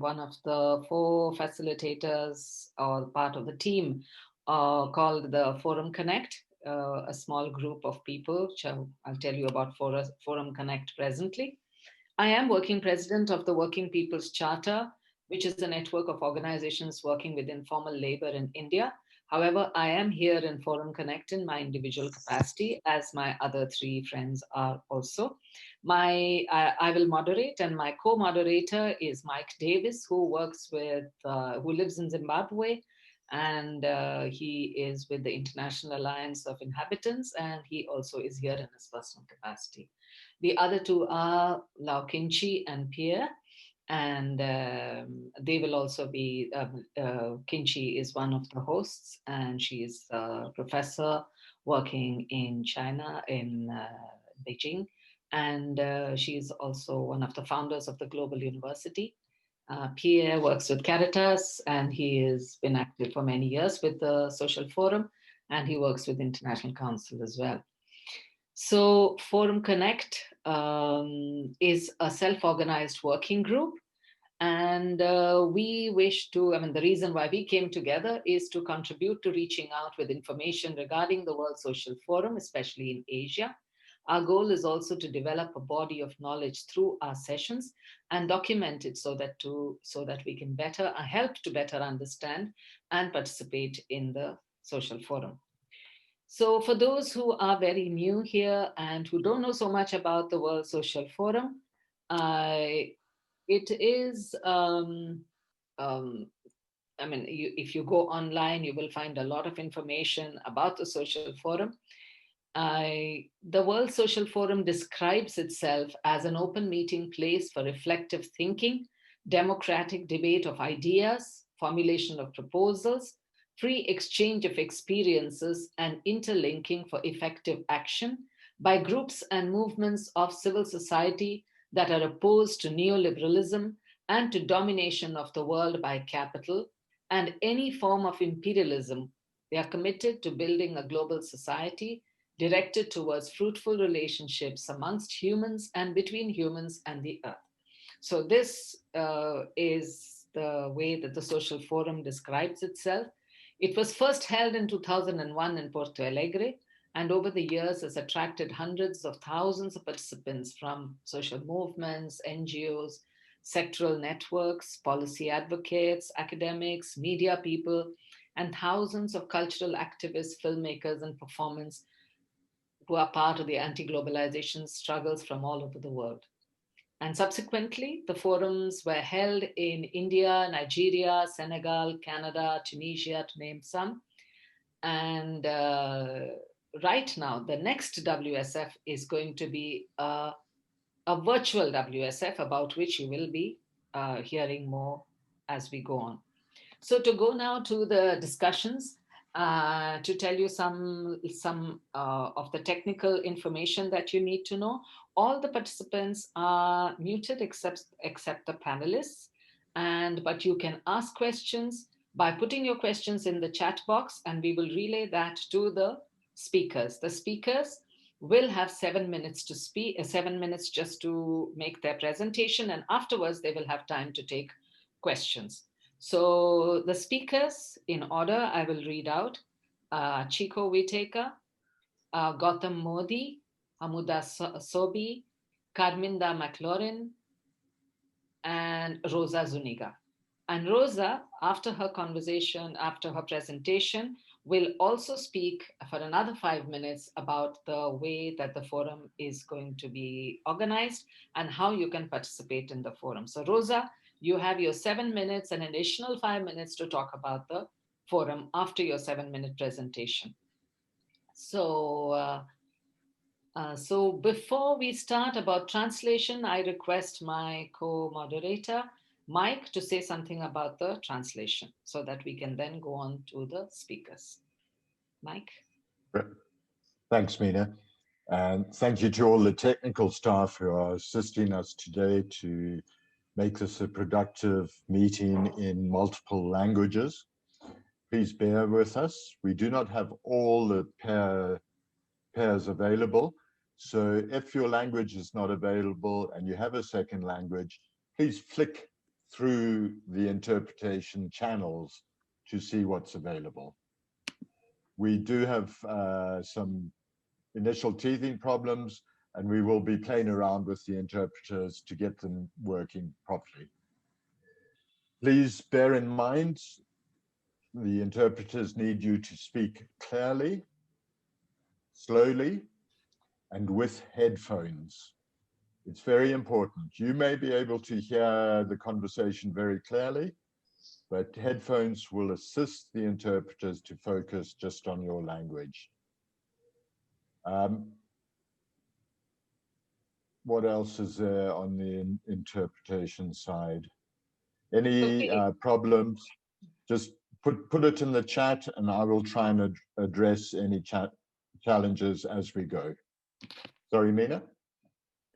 one of the 4 facilitators or part of the team called the Forum Connect, a small group of people, which I'll tell you about Forum Connect presently. I am working president of the Working People's Charter, which is a network of organizations working with informal labor in India. However, I am here in Forum Connect in my individual capacity, as my other 3 friends are also. I will moderate, and my co-moderator is Mike Davies, who works with, who lives in Zimbabwe, and he is with the International Alliance of Inhabitants, and he also is here in his personal capacity. The other 2 are Lau Kinchi and Pierre, and they will also be, Kinchi is one of the hosts, and she is a professor working in China, in Beijing, and she is also one of the founders of the Global University. Pierre works with Caritas, and he has been active for many years with the Social Forum, and he works with International Council as well. So Forum Connect is a self-organized working group, and we wish to, the reason why we came together is to contribute to reaching out with information regarding the World Social Forum, especially in Asia. Our goal is also to develop a body of knowledge through our sessions and document it so that we can help to better understand and participate in the Social Forum. So for those who are very new here and who don't know so much about the World Social Forum, it is, if you go online, you will find a lot of information about the Social Forum. The World Social Forum describes itself as an open meeting place for reflective thinking, democratic debate of ideas, formulation of proposals, free exchange of experiences, and interlinking for effective action by groups and movements of civil society that are opposed to neoliberalism and to domination of the world by capital and any form of imperialism. They are committed to building a global society directed towards fruitful relationships amongst humans and between humans and the earth. So this is the way that the Social Forum describes itself. It was first held in 2001 in Porto Alegre, and over the years has attracted hundreds of thousands of participants from social movements, NGOs, sectoral networks, policy advocates, academics, media people, and thousands of cultural activists, filmmakers, and performers who are part of the anti-globalization struggles from all over the world. And subsequently, the forums were held in India, Nigeria, Senegal, Canada, Tunisia, to name some. And right now, the next WSF is going to be a virtual WSF, about which you will be hearing more as we go on. So to go now to the discussions, to tell you some of the technical information that you need to know. All the participants are muted except the panelists, but you can ask questions by putting your questions in the chat box, and we will relay that to the speakers. The speakers will have 7 minutes to speak, 7 minutes just to make their presentation, and afterwards they will have time to take questions. So the speakers, in order, I will read out: Chico Whitaker, Gautam Mody, Hamouda Soubhi, Carminda Mc Lorin, and Rosa Zuniga. And Rosa, after her presentation, will also speak for another 5 minutes about the way that the forum is going to be organized and how you can participate in the forum. So Rosa, you have your 7 minutes and an additional 5 minutes to talk about the forum after your 7-minute presentation. So, so before we start about translation, I request my co-moderator, Mike, to say something about the translation so that we can then go on to the speakers. Mike? Thanks, Meena. And thank you to all the technical staff who are assisting us today to make this a productive meeting in multiple languages. Please bear with us. We do not have all the pairs available. So if your language is not available and you have a second language, please flick through the interpretation channels to see what's available. We do have some initial teething problems, and we will be playing around with the interpreters to get them working properly. Please bear in mind, the interpreters need you to speak clearly, slowly, and with headphones. It's very important. You may be able to hear the conversation very clearly, but headphones will assist the interpreters to focus just on your language. What else is there on the interpretation side? Any problems? Just put it in the chat, and I will try and address any challenges as we go. Sorry, Meena?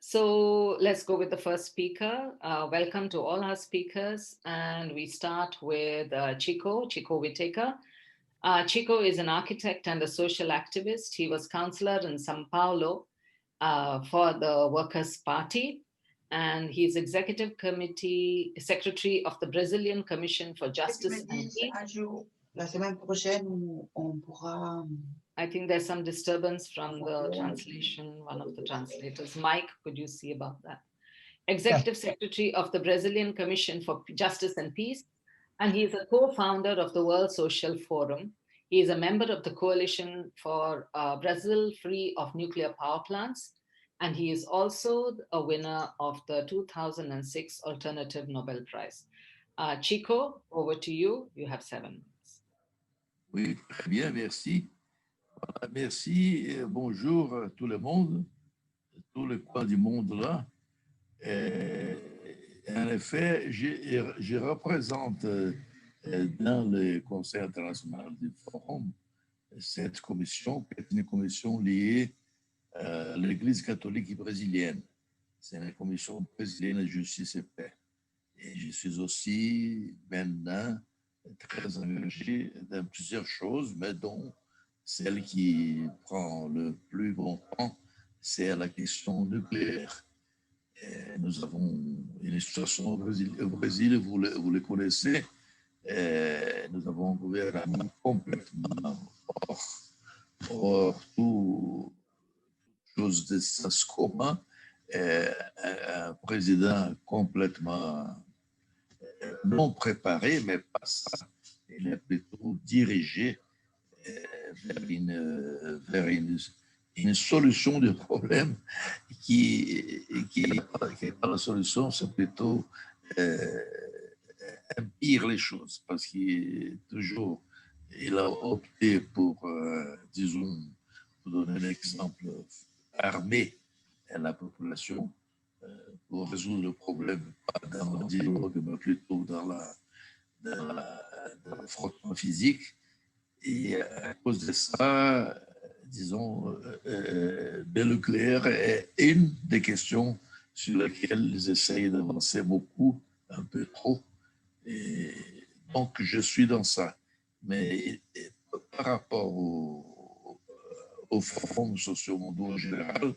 So let's go with the first speaker. Welcome to all our speakers. And we start with Chico Whitaker. Chico is an architect and a social activist. He was councillor in Sao Paulo for the Workers' Party. And he's executive committee secretary of the Brazilian Commission for Justice and Peace. La semaine prochaine, on pourra... I think there's some disturbance from the translation, one of the translators. Mike, could you see about that? Executive Secretary of the Brazilian Commission for Justice and Peace, and he is a co-founder of the World Social Forum. He is a member of the Coalition for Brazil Free of Nuclear Power Plants, and he is also a winner of the 2006 Alternative Nobel Prize. Chico, over to you. You have 7 minutes. Oui, très bien, merci. Merci et bonjour à tout le monde, tous les coins du monde là. En effet, je représente dans le Conseil international du Forum cette commission, qui est une commission liée à l'Église catholique brésilienne. C'est une commission brésilienne de justice et paix. Et je suis aussi maintenant très engagé dans plusieurs choses, mais dont celle qui prend le plus bon temps, c'est la question nucléaire. Et nous avons une situation au Brésil, vous le connaissez, nous avons un gouvernement complètement hors toute chose de sens commun, un président complètement non préparé, mais pas ça. Il est plutôt dirigé vers une solution du problème qui n'est pas la solution, c'est plutôt empire les choses, parce qu'il toujours, il a opté pour, disons, pour donner un exemple, armer la population pour résoudre le problème, pas dans le dialogue, mais plutôt dans le frottement physique. Et à cause de ça, disons, le nucléaire est une des questions sur lesquelles ils essayent d'avancer beaucoup, un peu trop. Et donc, je suis dans ça. Mais par rapport au Forum socio-mondial en général,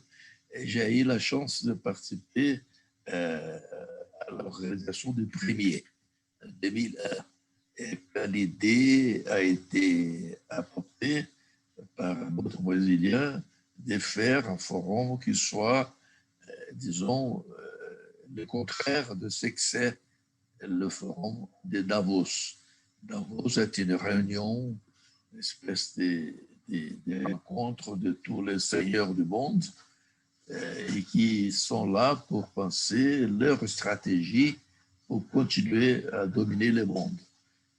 j'ai eu la chance de participer à l'organisation du premier, en 2001. Et l'idée a été apportée par notre Brésilien de faire un forum qui soit, disons, le contraire de ce que c'est le forum de Davos. Davos est une réunion, une espèce de rencontre de tous les seigneurs du monde et qui sont là pour penser leur stratégie pour continuer à dominer le monde.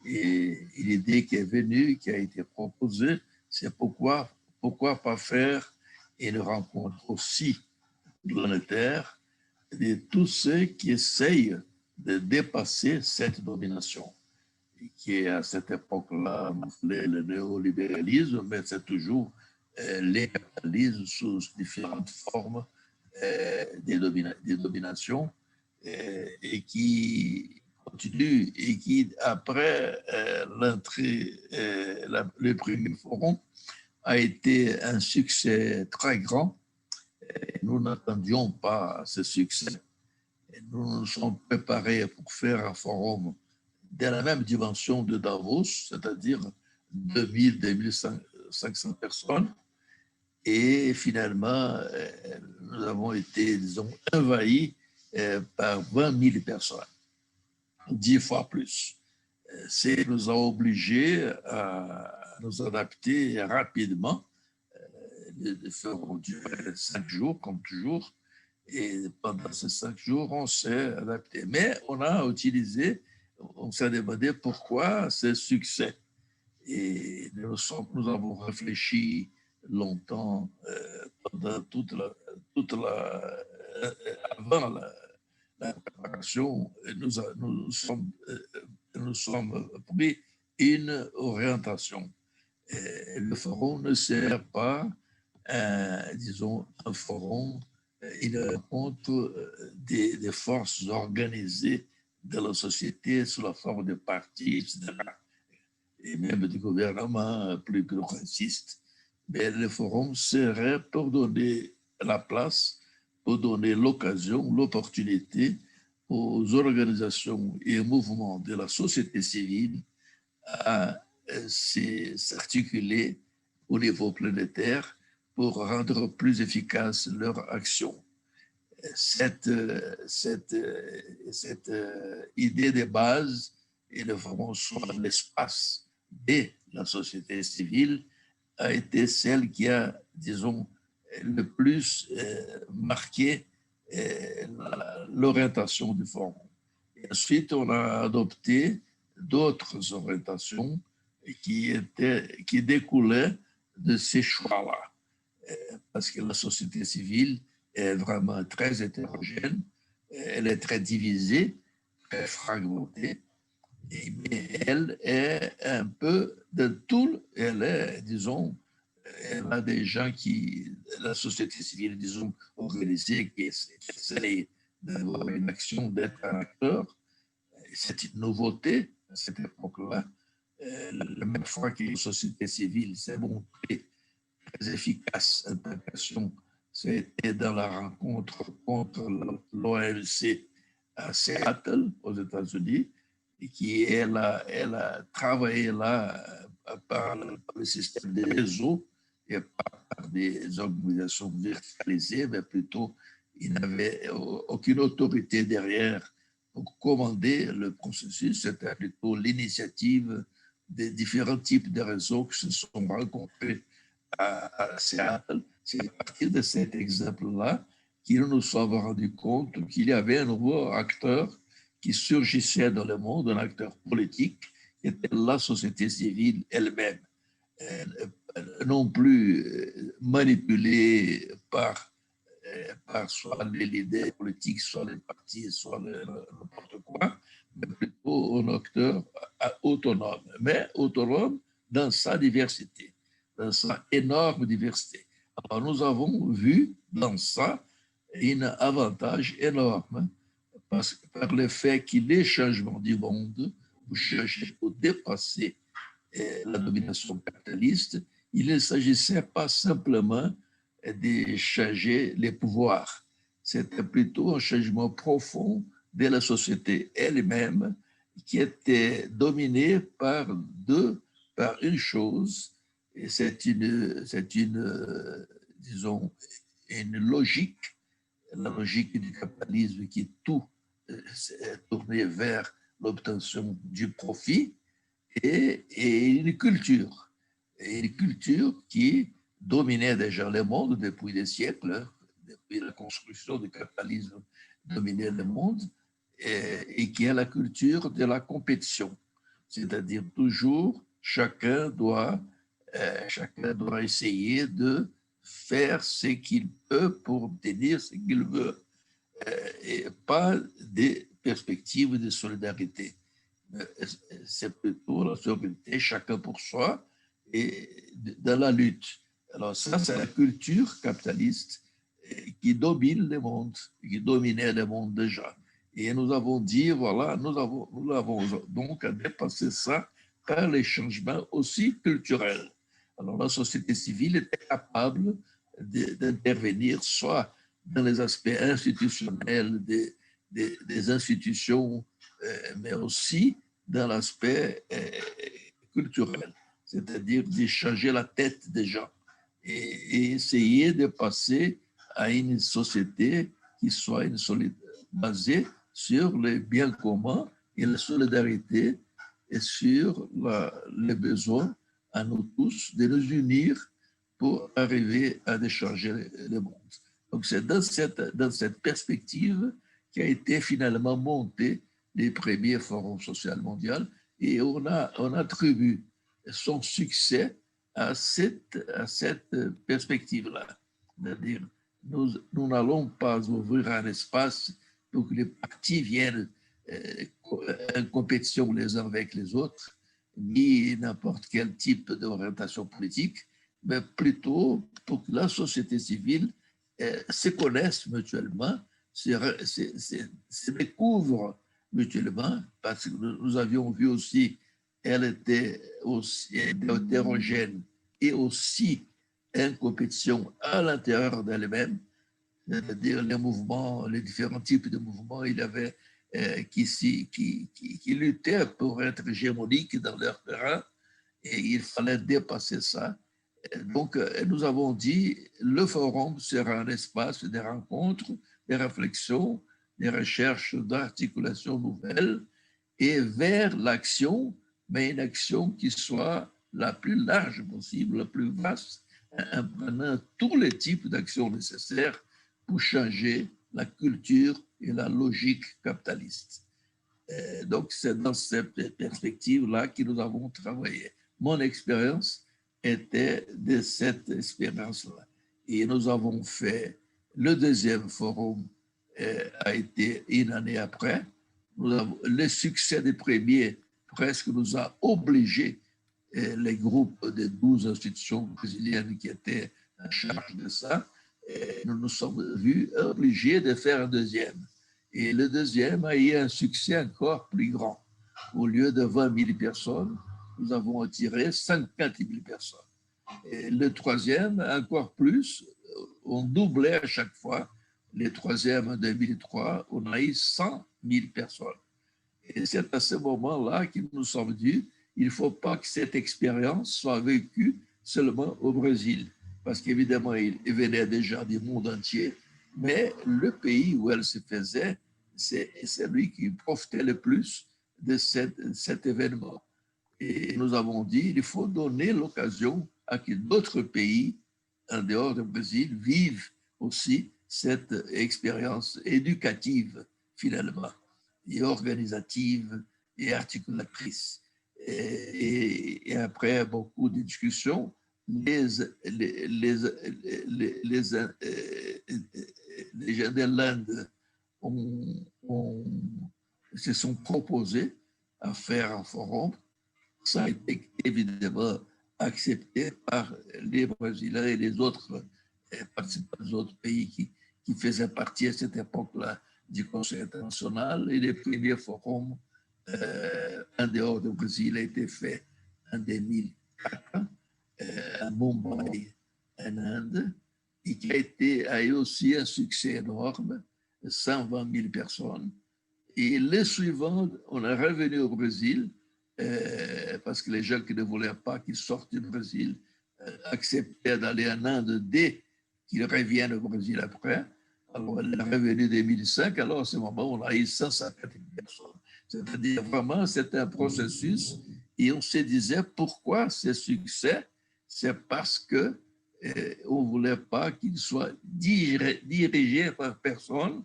Et l'idée qui est venue, qui a été proposée, c'est pourquoi pas faire une rencontre aussi planétaire de tous ceux qui essayent de dépasser cette domination, qui est à cette époque-là le néolibéralisme, mais c'est toujours les capitalismes sous différentes formes de domination et qui continue et qui, après l'entrée, le premier forum, a été un succès très grand. Nous n'attendions pas ce succès. Nous nous sommes préparés pour faire un forum de la même dimension de Davos, c'est-à-dire 2000, 2500 personnes. Et finalement, nous avons été, disons, envahis par 20 000 personnes, 10 fois plus. Ça nous a obligés à nous adapter rapidement. Le forum durait 5 jours, comme toujours. Et pendant ces 5 jours, on s'est adapté. Mais on a utilisé, on s'est demandé pourquoi ce succès. Et nous avons réfléchi longtemps pendant avant la préparation. Nous sommes pris une orientation. Le forum ne sert pas, disons, un forum, une rencontre des forces organisées de la société sous la forme de partis, etc. Et même du gouvernement plus progressiste. Mais le forum serait pour donner la place, pour donner l'occasion, l'opportunité aux organisations et aux mouvements de la société civile à s'articuler au niveau planétaire pour rendre plus efficace leur action. Cette idée de base et le forum soit l'espace de la société civile a été celle qui a, disons, le plus marqué l'orientation du forum. Et ensuite, on a adopté d'autres orientations qui découlaient de ces choix-là. Parce que la société civile est vraiment très hétérogène, elle est très divisée, très fragmentée, mais elle est un peu de tout, elle est, disons, elle a des gens la société civile, disons, organisée, qui essaie d'avoir une action, d'être un acteur. C'est une nouveauté à cette époque-là. La même fois que la société civile s'est montrée très efficace en tant qu'action, c'était dans la rencontre contre l'OMC à Seattle, aux États-Unis, et elle a travaillé là par le système des réseaux et par des organisations verticalisées, mais plutôt il n'avait aucune autorité derrière pour commander le processus. C'était plutôt l'initiative des différents types de réseaux qui se sont rencontrés à Seattle. C'est à partir de cet exemple-là que nous nous sommes rendus compte qu'il y avait un nouveau acteur qui surgissait dans le monde, un acteur politique, qui était la société civile elle-même, non plus manipulée par soit les leaders politiques, soit les partis, soit n'importe quoi, mais plutôt un acteur autonome, mais autonome dans sa diversité, dans sa énorme diversité. Alors nous avons vu dans ça un avantage énorme par le fait qu'il y ait changement du monde, pour chercher à dépasser la domination capitaliste. Il ne s'agissait pas simplement de changer les pouvoirs. C'était plutôt un changement profond de la société elle-même qui était dominée par une chose, et c'est disons, une logique, la logique du capitalisme qui tout est tourné vers l'obtention du profit, et une culture qui dominait déjà le monde depuis des siècles, depuis la construction du capitalisme dominait le monde, et qui est la culture de la compétition. C'est-à-dire toujours, chacun doit essayer de faire ce qu'il peut pour obtenir ce qu'il veut, et pas des perspectives de solidarité. C'est plutôt la solidarité, chacun pour soi, et dans la lutte. Alors ça, c'est la culture capitaliste qui domine le monde, qui dominait le monde déjà. Et nous avons dit, voilà, nous avons donc à dépasser ça par les changements aussi culturels. Alors la société civile était capable d'intervenir soit dans les aspects institutionnels des institutions, mais aussi dans l'aspect culturel, c'est-à-dire de changer la tête des gens et essayer de passer à une société qui soit basée sur le bien commun et la solidarité et sur les besoins à nous tous de nous unir pour arriver à changer le monde. Donc c'est dans cette perspective qu'a été finalement monté les premiers forums sociaux mondiaux et on attribue son succès à cette perspective-là. C'est-à-dire, nous n'allons pas ouvrir un espace pour que les partis viennent en compétition les uns avec les autres, ni n'importe quel type d'orientation politique, mais plutôt pour que la société civile se connaisse mutuellement, se découvre mutuellement, parce que nous avions vu aussi, elle était aussi hétérogène et aussi en compétition à l'intérieur d'elle-même, c'est-à-dire les mouvements, les différents types de mouvements, il y avait qui luttaient pour être hégémoniques dans leur terrain et il fallait dépasser ça. Donc, nous avons dit, le forum sera un espace de rencontres, de réflexions, de recherches d'articulations nouvelles et vers l'action, mais une action qui soit la plus large possible, la plus vaste, en prenant tous les types d'actions nécessaires pour changer la culture et la logique capitaliste. Donc, c'est dans cette perspective-là que nous avons travaillé. Mon expérience était de cette expérience-là. Et nous avons fait le deuxième forum, a été une année après. Le succès des premiers presque nous a obligés, les groupes de 12 institutions brésiliennes qui étaient en charge de ça, nous nous sommes vus obligés de faire un deuxième. Et le deuxième a eu un succès encore plus grand. Au lieu de 20 000 personnes, nous avons attiré 50 000 personnes. Et le troisième, encore plus, on doublait à chaque fois. Le troisième en 2003, on a eu 100 000 personnes. Et c'est à ce moment-là que nous nous sommes dit, il ne faut pas que cette expérience soit vécue seulement au Brésil, parce qu'évidemment, il venait déjà du monde entier, mais le pays où elle se faisait, c'est celui qui profitait le plus de cet événement. Et nous avons dit, il faut donner l'occasion à que d'autres pays, en dehors du Brésil, vivent aussi cette expérience éducative, finalement, et organisative et articulatrice. Et après beaucoup de discussions, les gens de l'Inde se sont proposés à faire un forum. Ça a été évidemment accepté par les Brésiliens et les autres participants des autres pays qui faisaient partie à cette époque-là du Conseil international. Et les premiers forums en dehors du Brésil a été fait en 2004 à Mumbai, en Inde, et qui a eu aussi un succès énorme, 120 000 personnes. Et les suivants, on est revenu au Brésil, parce que les gens qui ne voulaient pas qu'ils sortent du Brésil acceptaient d'aller en Inde dès qu'ils reviennent au Brésil après. Alors, elle est revenue en 2005, alors à ce moment, on a eu 150 000 personnes. C'est-à-dire, vraiment, c'était un processus et on se disait pourquoi ce succès? C'est parce que on ne voulait pas qu'il soit dirigé par personne,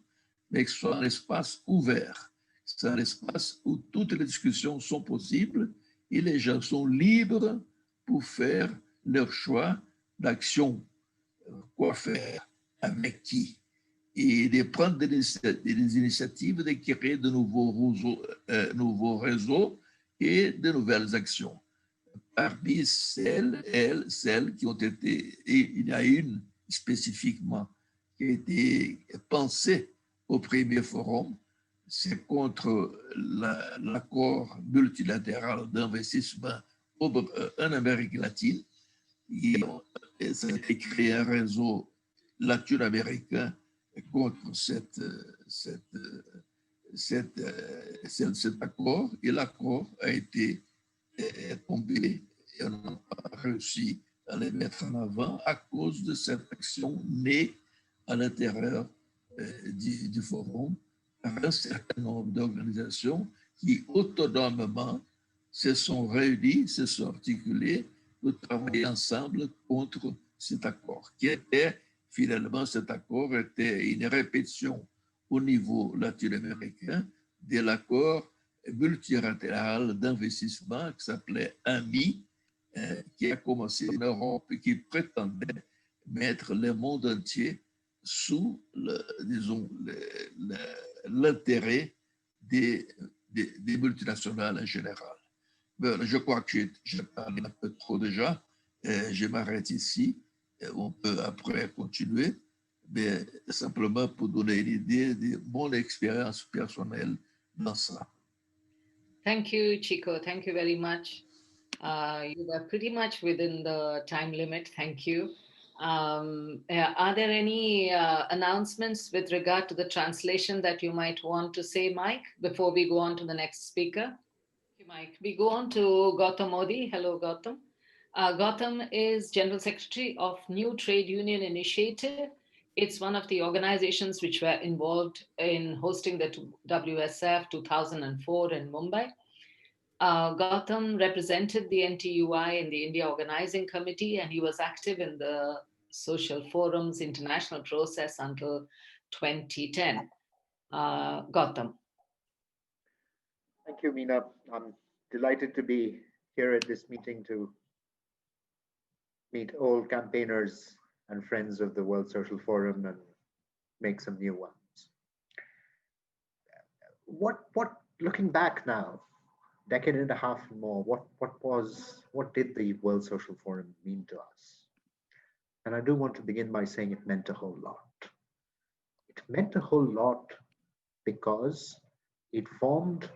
mais que ce soit un espace ouvert. C'est un espace où toutes les discussions sont possibles et les gens sont libres pour faire leur choix d'action. Quoi faire, avec qui, et de prendre des initiatives, de créer de nouveaux réseaux et de nouvelles actions. Parmi celles qui ont été, et il y a une spécifiquement qui a été pensée au premier forum, c'est contre l'accord multilatéral d'investissement en Amérique latine. Et ça a été créé un réseau latino-américain contre cet accord, et l'accord a été tombé et on n'a pas réussi à les mettre en avant à cause de cette action née à l'intérieur du forum par un certain nombre d'organisations qui autonomement se sont réunies, se sont articulées pour travailler ensemble contre cet accord, qui était finalement, cet accord était une répétition au niveau latino-américain de l'accord multilatéral d'investissement qui s'appelait AMI, qui a commencé en Europe et qui prétendait mettre le monde entier sous, l'intérêt des multinationales en général. Ben, je crois que j'ai parlé un peu trop déjà. Je m'arrête ici. On peut après continuer, mais simplement pour donner une idée de mon expérience personnelle dans ça. Thank you, Chico. Thank you very much. You were pretty much within the time limit. Thank you. Are there any announcements with regard to the translation that you might want to say, Mike, before we go on to the next speaker? Thank you, Mike. We go on to Gautam Mody. Hello, Gautam. Gautam is General Secretary of New Trade Union Initiative. It's one of the organizations which were involved in hosting the WSF 2004 in Mumbai. Gautam represented the NTUI in the India Organizing Committee, and he was active in the Social Forum's international process until 2010. Gautam. Thank you, Meena. I'm delighted to be here at this meeting to meet old campaigners and friends of the World Social Forum and make some new ones. Looking back now, decade and a half and more, what did the World Social Forum mean to us? And I do want to begin by saying it meant a whole lot. It meant a whole lot because it formed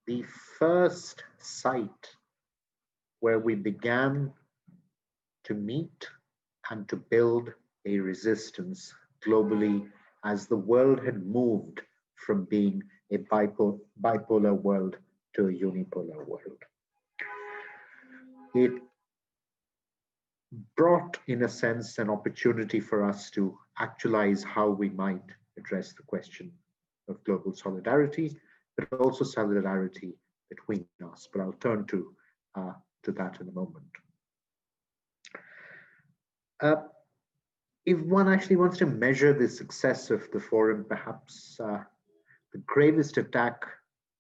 the first site where we began to meet and to build a resistance globally as the world had moved from being a bipolar world to a unipolar world. It brought, in a sense, an opportunity for us to actualize how we might address the question of global solidarity, but also solidarity between us. But I'll turn to that in a moment. If one actually wants to measure the success of the forum, perhaps the gravest attack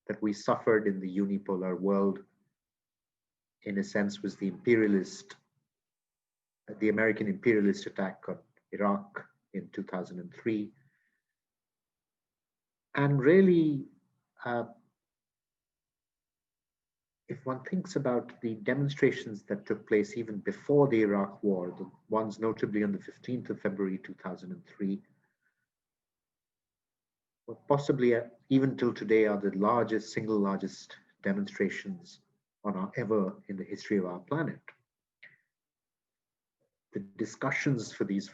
that we suffered in the unipolar world, in a sense, was the American imperialist attack on Iraq in 2003. And really, if one thinks about the demonstrations that took place even before the Iraq war, the ones notably on the 15th of February 2003, well, possibly even till today are the single largest demonstrations ever in the history of our planet. The discussions for these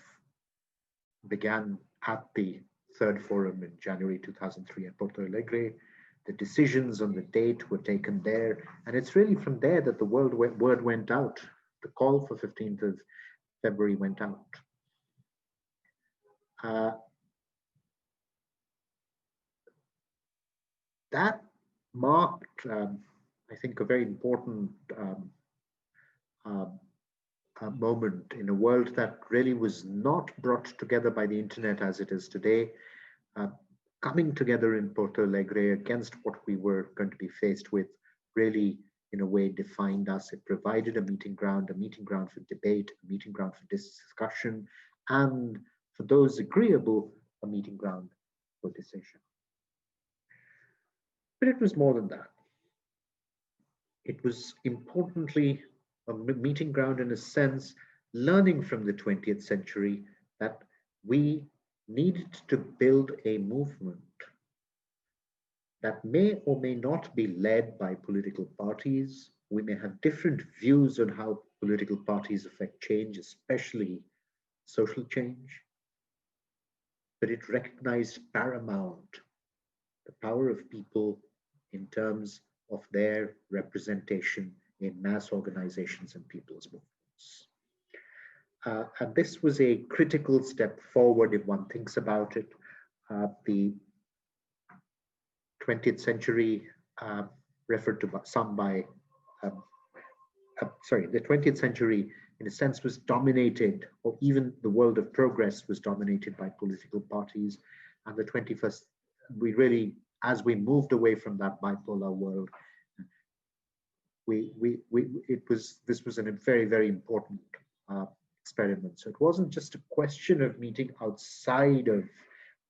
began at the third forum in January 2003 at Porto Alegre. The decisions on the date were taken there, and it's really from there that the word went out. The call for 15th of February went out. That marked, I think, a very important moment in a world that really was not brought together by the internet as it is today. Coming together in Porto Alegre against what we were going to be faced with really, in a way, defined us. It provided a meeting ground for debate, a meeting ground for discussion, and for those agreeable, a meeting ground for decision. But it was more than that. It was importantly a meeting ground, in a sense, learning from the 20th century that we needed to build a movement that may or may not be led by political parties. We may have different views on how political parties affect change, especially social change, but it recognized paramount the the power of people in terms of their representation in mass organizations and people's movements. And this was a critical step forward if one thinks about it. The 20th century, referred to some by, the 20th century in a sense was dominated, or even the world of progress was dominated by political parties. And the 21st, we really, as we moved away from that bipolar world, this was a very, very important experiment. So it wasn't just a question of meeting outside of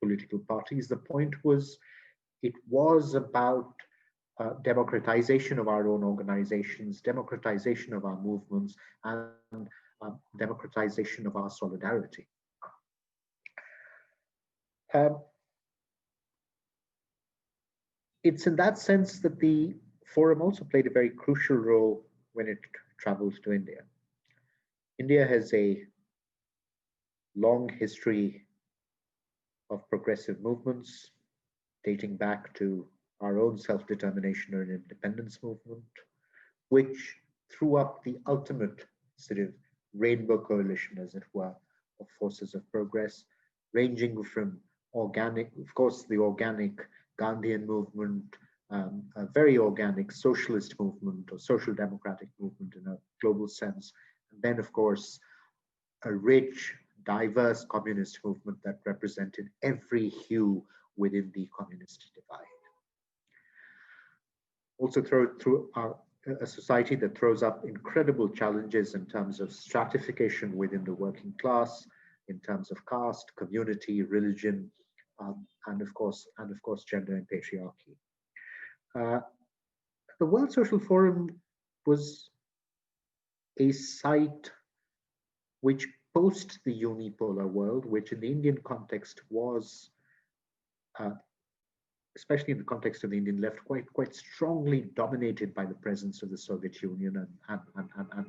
political parties. The point was, it was about democratization of our own organizations, democratization of our movements, and democratization of our solidarity. It's in that sense that the forum also played a very crucial role when it traveled to India. India has a long history of progressive movements dating back to our own self-determination and independence movement, which threw up the ultimate sort of rainbow coalition, as it were, of forces of progress, ranging from organic, of course, the organic Gandhian movement, a very organic socialist movement or social democratic movement in a global sense, and then, of course, a rich, diverse communist movement that represented every hue within the communist divide. Also through a society that throws up incredible challenges in terms of stratification within the working class, in terms of caste, community, religion, and of course, gender and patriarchy. The World Social Forum was a site which, post the unipolar world, which in the Indian context was, especially in the context of the Indian left, quite strongly dominated by the presence of the Soviet Union and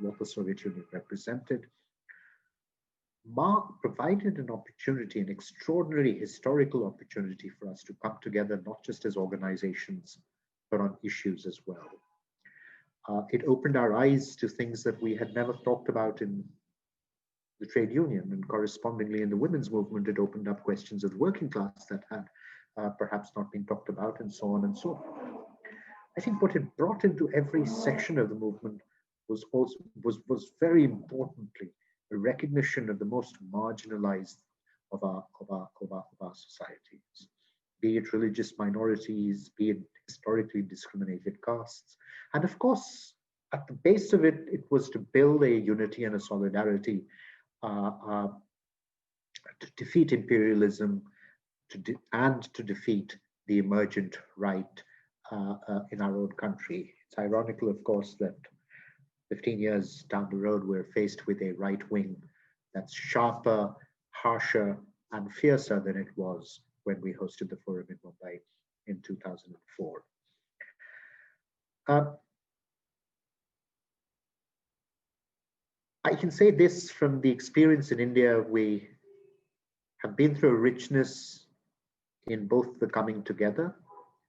what the Soviet Union represented, provided an opportunity, an extraordinary historical opportunity for us to come together, not just as organizations, but on issues as well. It opened our eyes to things that we had never talked about in the trade union, and correspondingly in the women's movement, it opened up questions of the working class that had perhaps not been talked about, and so on and so forth. I think what it brought into every section of the movement was very importantly a recognition of the most marginalized of our societies, be it religious minorities, be it historically discriminated castes, and of course, at the base of it, it was to build a unity and a solidarity to defeat imperialism, to defeat the emergent right in our own country. It's ironical, of course, that 15 years down the road, we're faced with a right wing that's sharper, harsher, and fiercer than it was when we hosted the forum in Mumbai in 2004. I can say this from the experience in India. We have been through a richness in both the coming together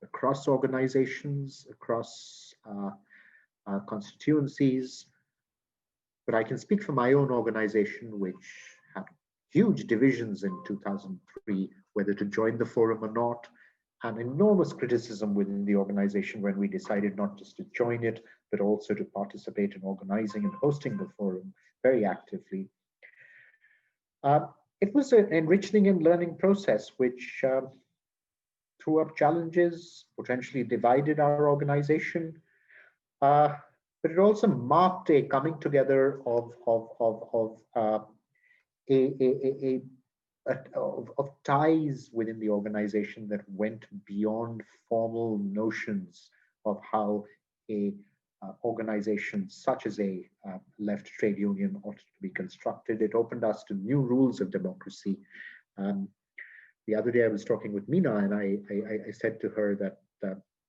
across organizations, across constituencies. But I can speak for my own organization, which had huge divisions in 2003, whether to join the forum or not, and enormous criticism within the organization when we decided not just to join it, but also to participate in organizing and hosting the forum very actively. It was an enriching and learning process, which threw up challenges, potentially divided our organization, but it also marked a coming together of ties within the organization that went beyond formal notions of how a organization such as a left trade union ought to be constructed. It opened us to new rules of democracy. The other day I was talking with Meena, and I said to her that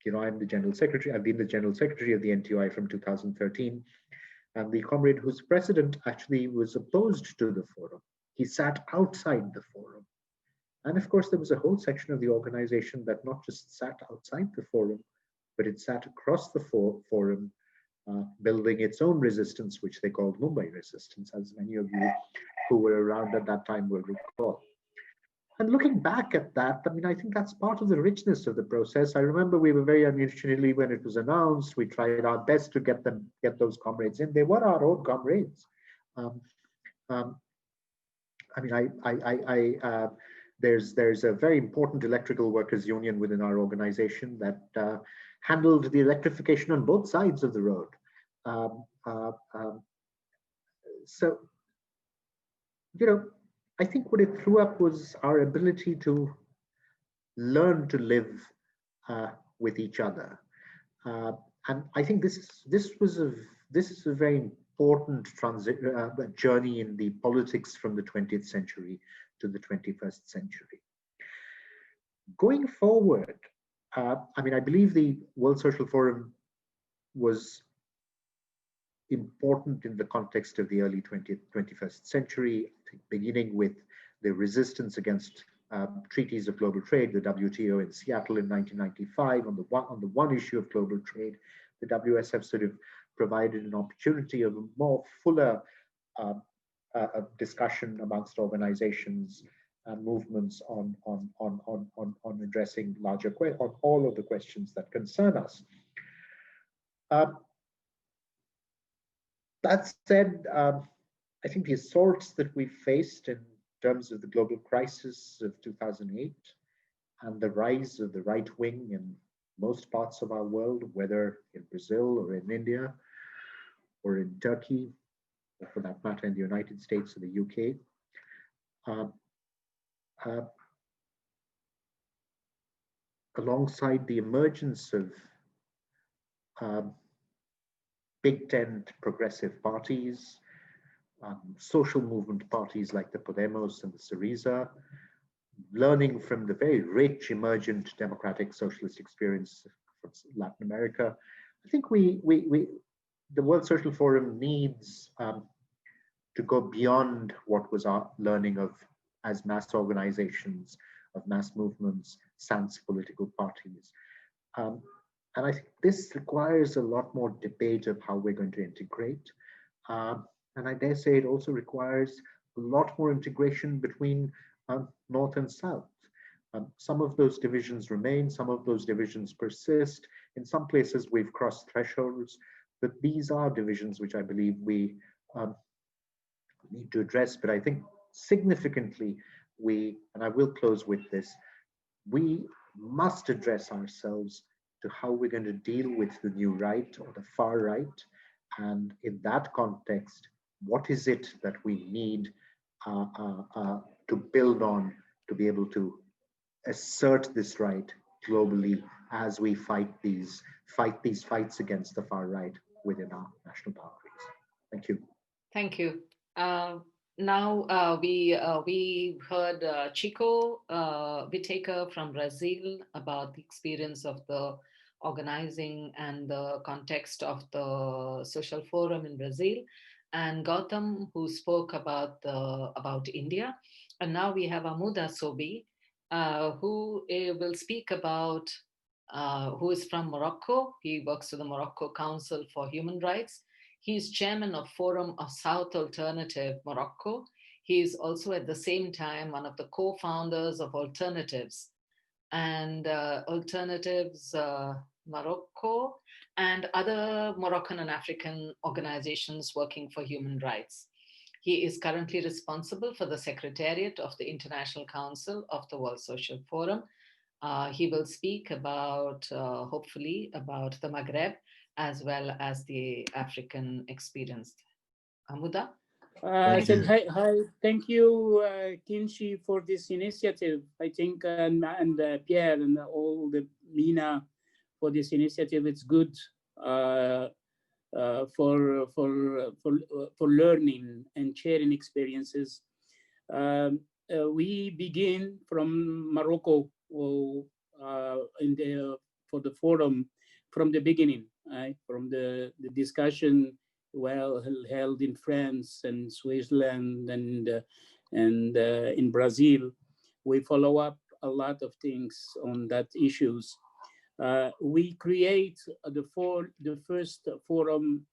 I'm the general secretary. I've been the general secretary of the NTUI from 2013, and the comrade who's president actually was opposed to the forum. He sat outside the forum, And of course, there was a whole section of the organization that not just sat outside the forum, but it sat across the forum, building its own resistance, which they called Mumbai resistance, as many of you who were around at that time will recall. And looking back at that, I mean, I think that's part of the richness of the process. I remember we were very initially, when it was announced, we tried our best to get those comrades in. They were our own comrades. I mean, there's a very important electrical workers union within our organization that handled the electrification on both sides of the road. So, you know, I think what it threw up was our ability to learn to live with each other, and I think this is a very important journey in the politics from the 20th century to the 21st century. Going forward, I mean, I believe the World Social Forum was important in the context of the early 21st century, I think beginning with the resistance against treaties of global trade, the WTO in Seattle in 1995. On the one issue of global trade, the WSF sort of provided an opportunity of a more fuller discussion amongst organizations and movements on addressing on all of the questions that concern us. That said, I think the assaults that we faced in terms of the global crisis of 2008 and the rise of the right wing in most parts of our world, whether in Brazil or in India or in Turkey, or for that matter in the United States or the UK, alongside the emergence of big tent progressive parties, social movement parties like the Podemos and the Syriza, learning from the very rich emergent democratic socialist experience from Latin America. I think the World Social Forum needs to go beyond what was our learning of as mass organizations, of mass movements, sans political parties. And I think this requires a lot more debate of how we're going to integrate. And I dare say it also requires a lot more integration between North and South. Some of those divisions remain, some of those divisions persist. In some places we've crossed thresholds, but these are divisions which I believe we need to address. But I think significantly and I will close with this, we must address ourselves to how we're going to deal with the new right or the far right. And in that context, what is it that we need to build on to be able to assert this right globally as we fight these fights against the far right within our national boundaries. Thank you. Thank you. Now we heard Chico Whitaker from Brazil about the experience of the organizing and the context of the social forum in Brazil, and Gautam, who spoke about India. And now we have Hamouda Soubhi, who will speak about, who is from Morocco. He works for the Morocco Council for Human Rights. He's chairman of Forum of South Alternative Morocco. He is also at the same time one of the co-founders of Alternatives and Alternatives Morocco and other Moroccan and African organizations working for human rights. He is currently responsible for the Secretariat of the International Council of the World Social Forum. He will speak about, hopefully, about the Maghreb as well as the African experience. Hamouda? I said, hi, thank you, Kinshi, for this initiative. I think, and Pierre and all the Meena for this initiative. It's good for learning and sharing experiences. We begin from Morocco for the forum from the beginning, right? From the discussion held in France and Switzerland and in Brazil. we follow up a lot of things on that issues. We create the first forum,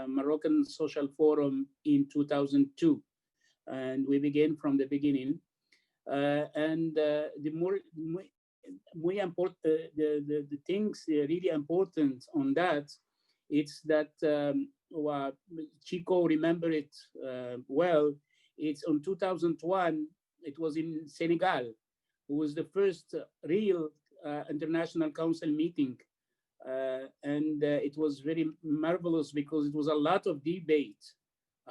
Moroccan Social Forum in 2002, and we began from the beginning. The things really important on that, it's that Chico remember it well. It's on 2001. It was in Senegal. It was the first real international council meeting, and it was very marvelous because it was a lot of debate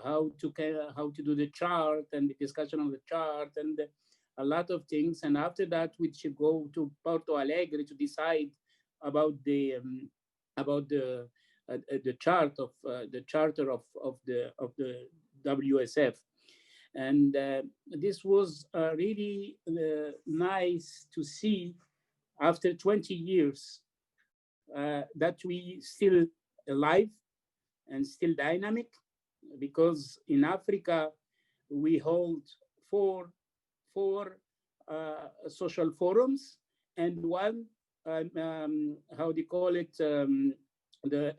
how to do the chart and the discussion on the chart and a lot of things. And after that, we should go to Porto Alegre to decide about the chart of the charter of the WSF. And this was really nice to see after 20 years that we still alive and still dynamic, because in Africa we hold four social forums and one how they call it the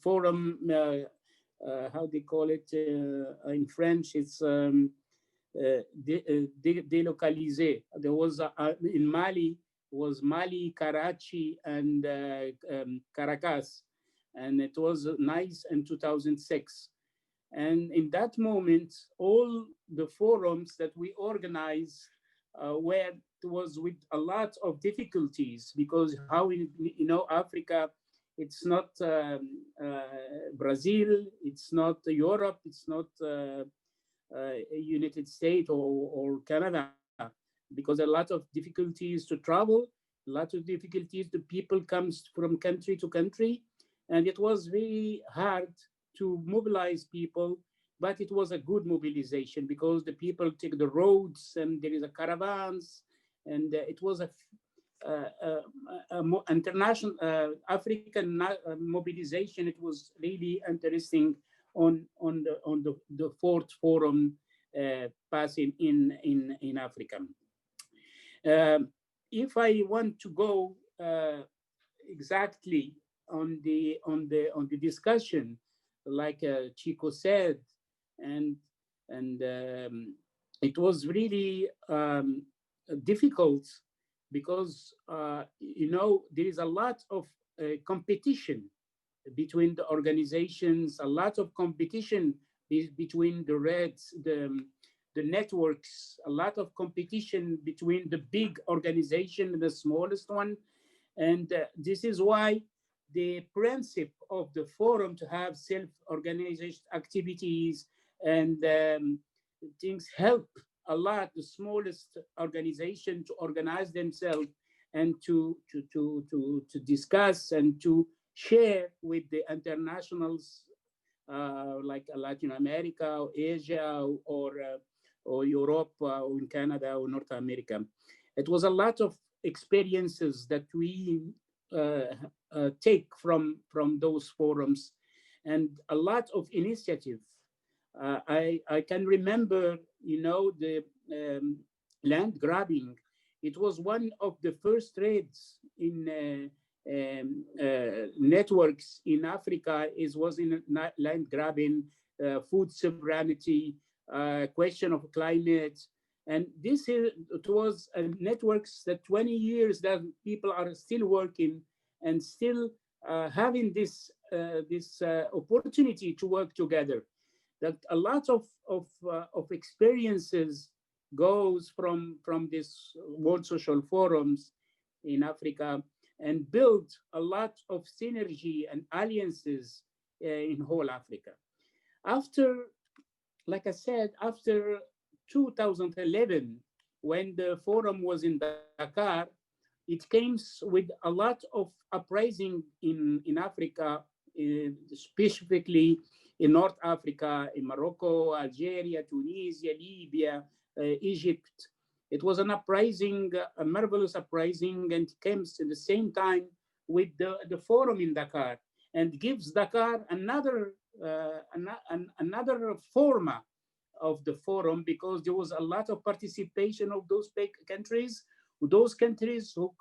forum how they call it in French, it's délocalisé. There was in Mali was Mali, Karachi, and Caracas, and it was nice in 2006. And in that moment, all the forums that we organized was with a lot of difficulties, because how Africa, it's not Brazil, it's not Europe, it's not United States or Canada, because a lot of difficulties to travel, a lot of difficulties. The people comes from country to country, and it was very hard to mobilize people, but it was a good mobilization because the people take the roads and there is a caravans, and it was a international African mobilization. It was really interesting on the fourth forum passing in Africa. If I want to go exactly on the discussion, like Chico said, and it was really difficult because there is a lot of competition between the organizations, a lot of competition between the networks, a lot of competition between the big organization and the smallest one. And this is why the principle of the forum to have self-organized activities and things help a lot the smallest organization to organize themselves and to discuss and to share with the internationals like Latin America or Asia or Europe or in Canada or North America. It was a lot of experiences that we take from those forums, and a lot of initiative. I can remember, the land grabbing. It was one of the first raids in networks in Africa. It was in land grabbing, food sovereignty, question of climate. And it was networks that 20 years that people are still working and still having this opportunity to work together. That a lot of experiences goes from this World Social Forums in Africa and build a lot of synergy and alliances in whole Africa. After, like I said, after 2011, when the forum was in Dakar, it came with a lot of uprising in Africa, specifically in North Africa, in Morocco, Algeria, Tunisia, Libya, Egypt. It was an uprising, a marvelous uprising, and it comes at the same time with the forum in Dakar, and gives Dakar another format of the forum, because there was a lot of participation of those big countries. Those countries who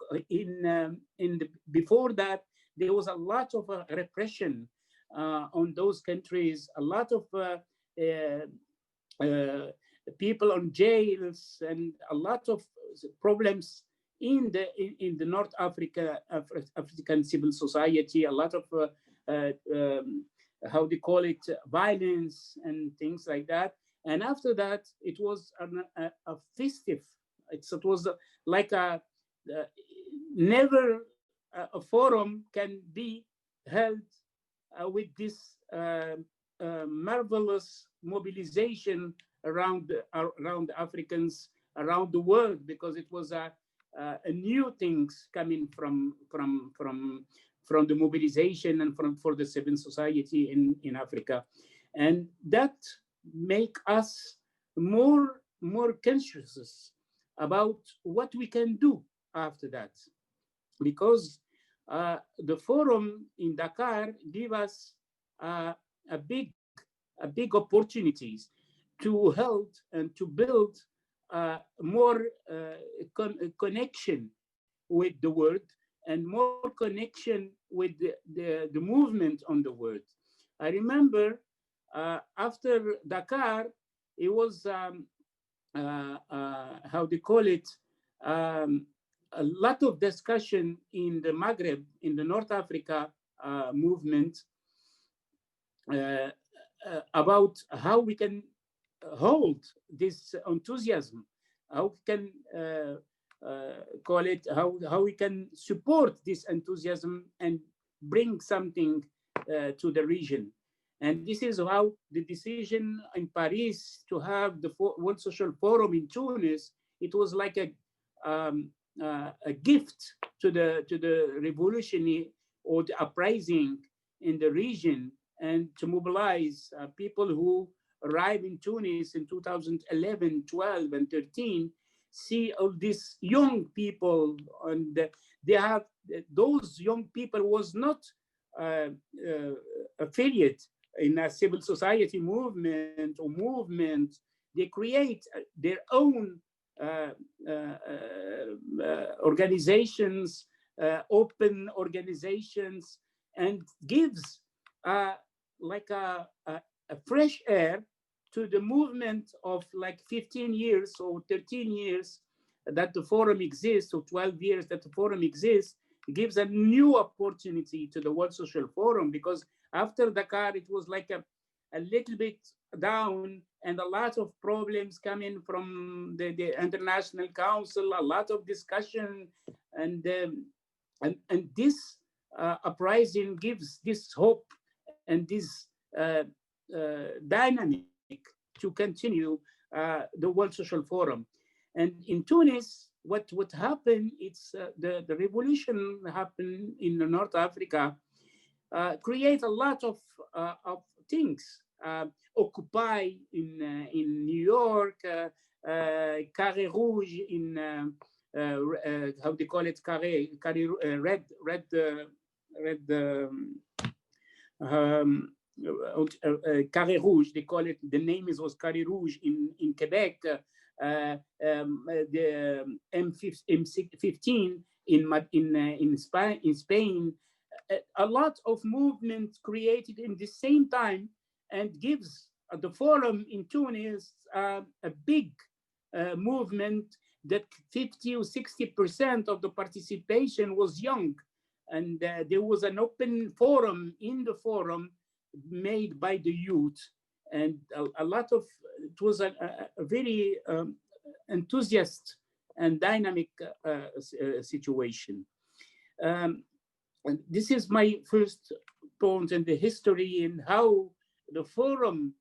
before that, there was a lot of repression on those countries, a lot of people on jails, and a lot of problems in the North African civil society, a lot of how they call it, violence and things like that. And after that, it was a festive. It was like never a forum can be held with this marvelous mobilization around Africans around the world, because it was a new things coming from the mobilization and for the civil society in Africa, and that make us more conscious about what we can do after that, because the forum in Dakar give us a big opportunities to help and to build more connection with the world, and more connection with the movement on the world. I remember after Dakar, it was how they call it, a lot of discussion in the Maghreb, in the North Africa movement, about how we can hold this enthusiasm, how we can call it, how we can support this enthusiasm and bring something to the region. And this is how the decision in Paris to have the World Social Forum in Tunis, it was like a gift to the revolutionary or the uprising in the region, and to mobilize people who arrived in Tunis in 2011, 12, and 13, see all these young people, and they have, those young people was not affiliate in a civil society movement or movement. They create their own organizations, open organizations, and gives like a fresh air to the movement of like 15 years or 13 years that the forum exists, or 12 years that the forum exists. It gives a new opportunity to the World Social Forum, because after Dakar, it was like a little bit down, and a lot of problems coming from the International Council, a lot of discussion, and this uprising gives this hope and this dynamic to continue the World Social Forum. And in Tunis, what happened, it's the revolution happened in North Africa, create a lot of things. Occupy in New York, Carré Rouge in how they call it, red Carré Rouge, they call it, the name was Carré Rouge in Quebec, the M15 in Spain, a lot of movement created in the same time, and gives the forum in Tunis a big movement that 50 or 60% of the participation was young. And there was an open forum in the forum made by the youth. And a lot of, it was a very enthusiastic and dynamic situation. And this is my first point in the history and how the forum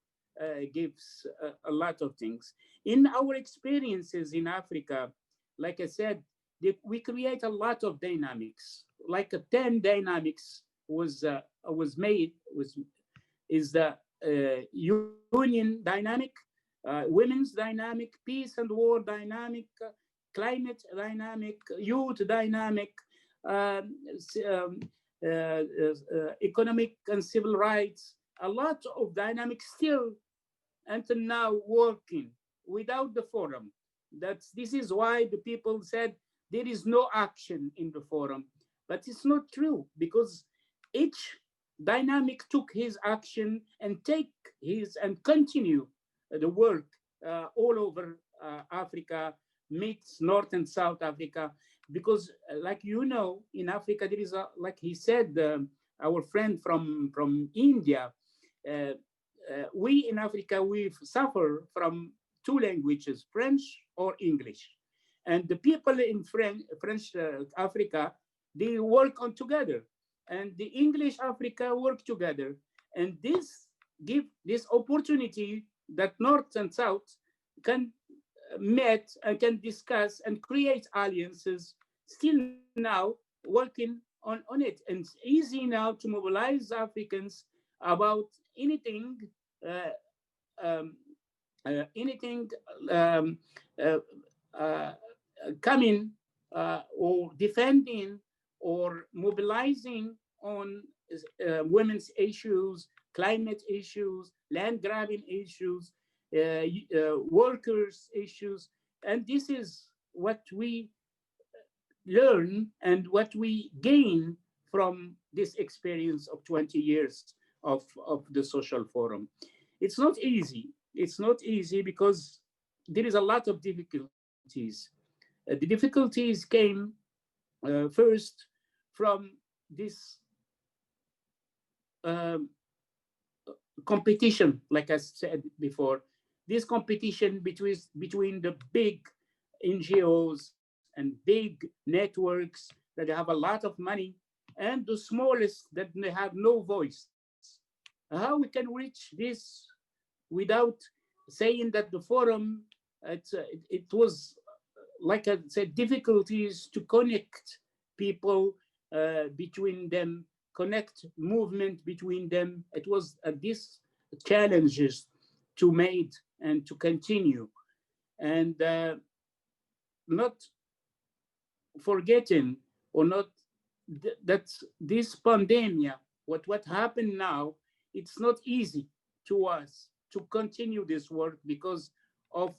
gives a lot of things. In our experiences in Africa, like I said, we create a lot of dynamics. Like 10 dynamics was made, is the union dynamic, women's dynamic, peace and war dynamic, climate dynamic, youth dynamic, economic and civil rights. A lot of dynamics still until now working without the forum. This is why the people said there is no action in the forum. But it's not true, because each dynamic took his action and continue the work all over Africa, meets North and South Africa, because like you know, in Africa there is like he said, our friend from India, we in Africa, we suffer from two languages, French or English. And the people in French Africa, they work on together. And the English Africa work together. And this give this opportunity that North and South can meet and can discuss and create alliances still now working on it. And it's easy now to mobilize Africans about anything uh, um, anything uh, uh, coming or defending or mobilizing on women's issues, climate issues, land grabbing issues, workers' issues. And this is what we learn and what we gain from this experience of 20 years of the social forum. It's not easy. It's not easy because there is a lot of difficulties. The difficulties came first from this um, competition, like I said before, this competition between the big NGOs and big networks that have a lot of money and the smallest that they have no voice. How we can reach this without saying that the forum, it was, like I said, difficulties to connect people between them, connect movement between them. It was these challenges to make and to continue. And not forgetting or not that this pandemic, what happened now, it's not easy to us to continue this work because of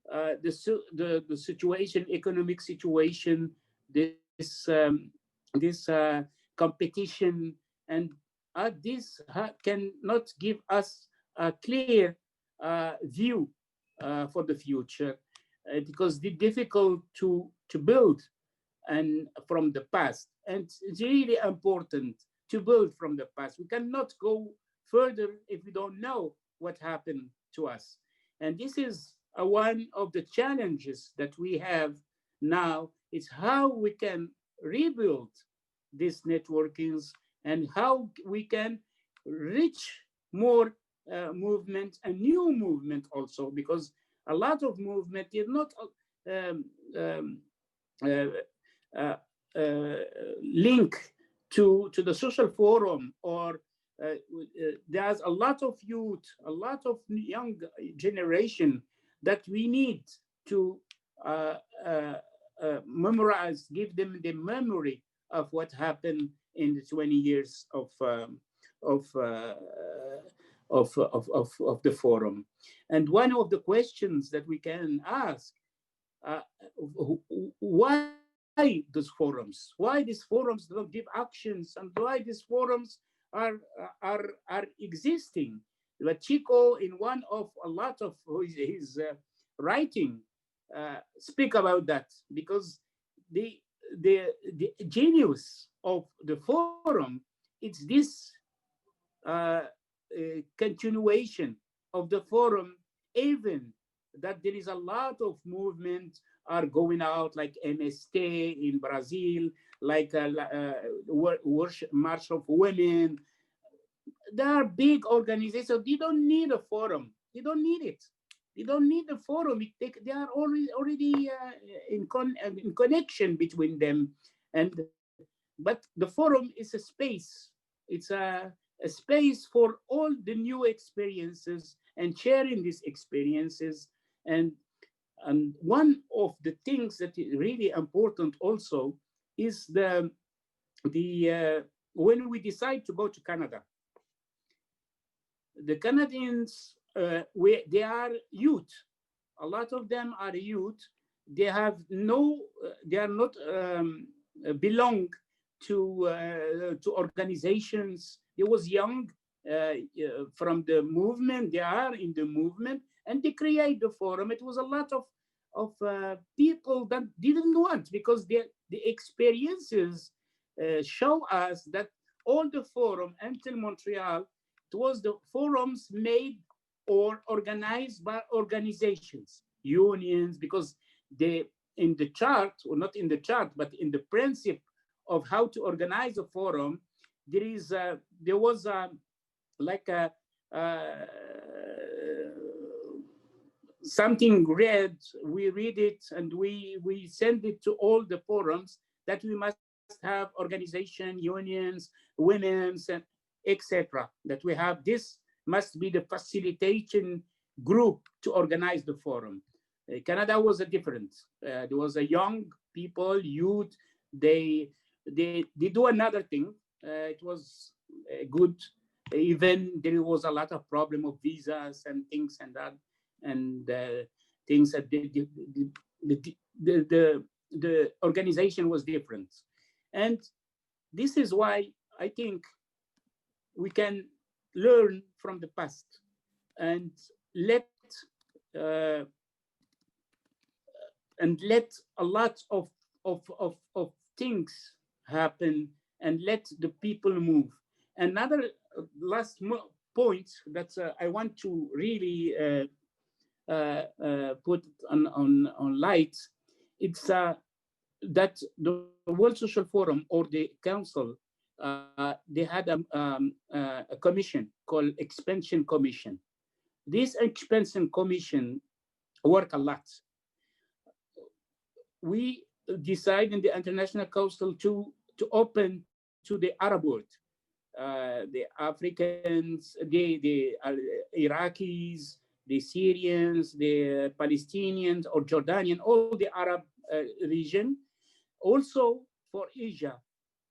the situation, economic situation, this competition, and this cannot give us a clear view for the future because it's difficult to build and from the past. And it's really important to build from the past. We cannot go further if we don't know what happened to us. And this is one of the challenges that we have now, is how we can rebuild these networkings and how we can reach more movement and new movement also, because a lot of movement is not um, um, uh, uh, link to the social forum, or there's a lot of youth, a lot of young generation that we need to uh, uh, memorize, give them the memory of what happened in the 20 years of, uh, of the forum. And one of the questions that we can ask, uh, why these forums? Why these forums don't give actions, and why these forums are are existing? But Chico, in one of a lot of his writing, speak about that, because the the genius of the forum, it's this continuation of the forum, even that there is a lot of movement are going out, like MST in Brazil, like worship March of Women. There are big organizations. They don't need a forum. They don't need it. They don't need the forum. They are already in connection between them. But the forum is a space. It's a space for all the new experiences and sharing these experiences. And one of the things that is really important also is the when we decide to go to Canada, the Canadians they are youth. A lot of them are youth. They have no, they are not belong to organizations. They was young from the movement. They are in the movement, and they create the forum. It was a lot of people that didn't want, because the experiences show us that all the forum until Montreal, it was the forums made or organized by organizations, unions, because they, in the chart, or not in the chart, but in the principle of how to organize a forum, there was like a something read. We read it and we send it to all the forums that we must have organization, unions, women's, and etc. That we have this must be the facilitation group to organize the forum. Canada was a different. There was a young people, youth. They do another thing. It was good. Even there was a lot of problem of visas and things and that, and things that the organization was different. And this is why I think we can learn from the past and let a lot of things happen, and let the people move. Another last point that I want to really put on light, it's that the World Social Forum or the Council, they had a commission called Expansion Commission. This Expansion Commission worked a lot. We decided in the International Council to open to the Arab world, the Africans, the Iraqis, the Syrians, the Palestinians or Jordanian, all the Arab region. Also for Asia,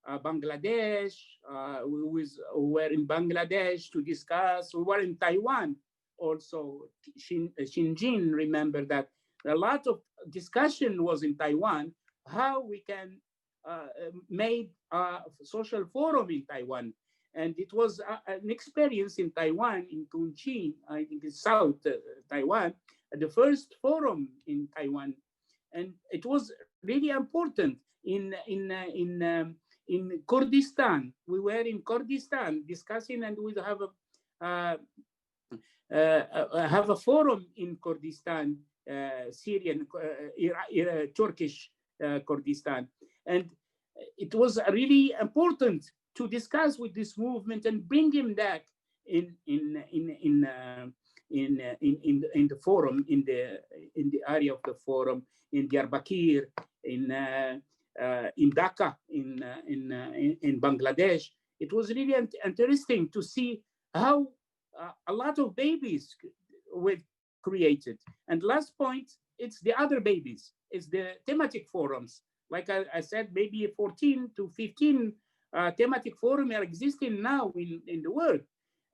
Bangladesh, we were in Bangladesh to discuss. We were in Taiwan also. Xinjiang, remember that a lot of discussion was in Taiwan, how we can make a social forum in Taiwan. And it was an experience in Taiwan, in Kunshin, I think it's South Taiwan, the first forum in Taiwan. And it was really important in Kurdistan. We were in Kurdistan discussing, and we have a forum in Kurdistan, Syrian, Turkish Kurdistan. And it was really important to discuss with this movement and bring him back in the forum, in the area of the forum, in Diyarbakir, in Dhaka, in Bangladesh. It was really interesting to see how a lot of babies were created. And last point, it's the other babies. It's the thematic forums. Like I said, maybe 14 to 15 thematic forums are existing now in the world.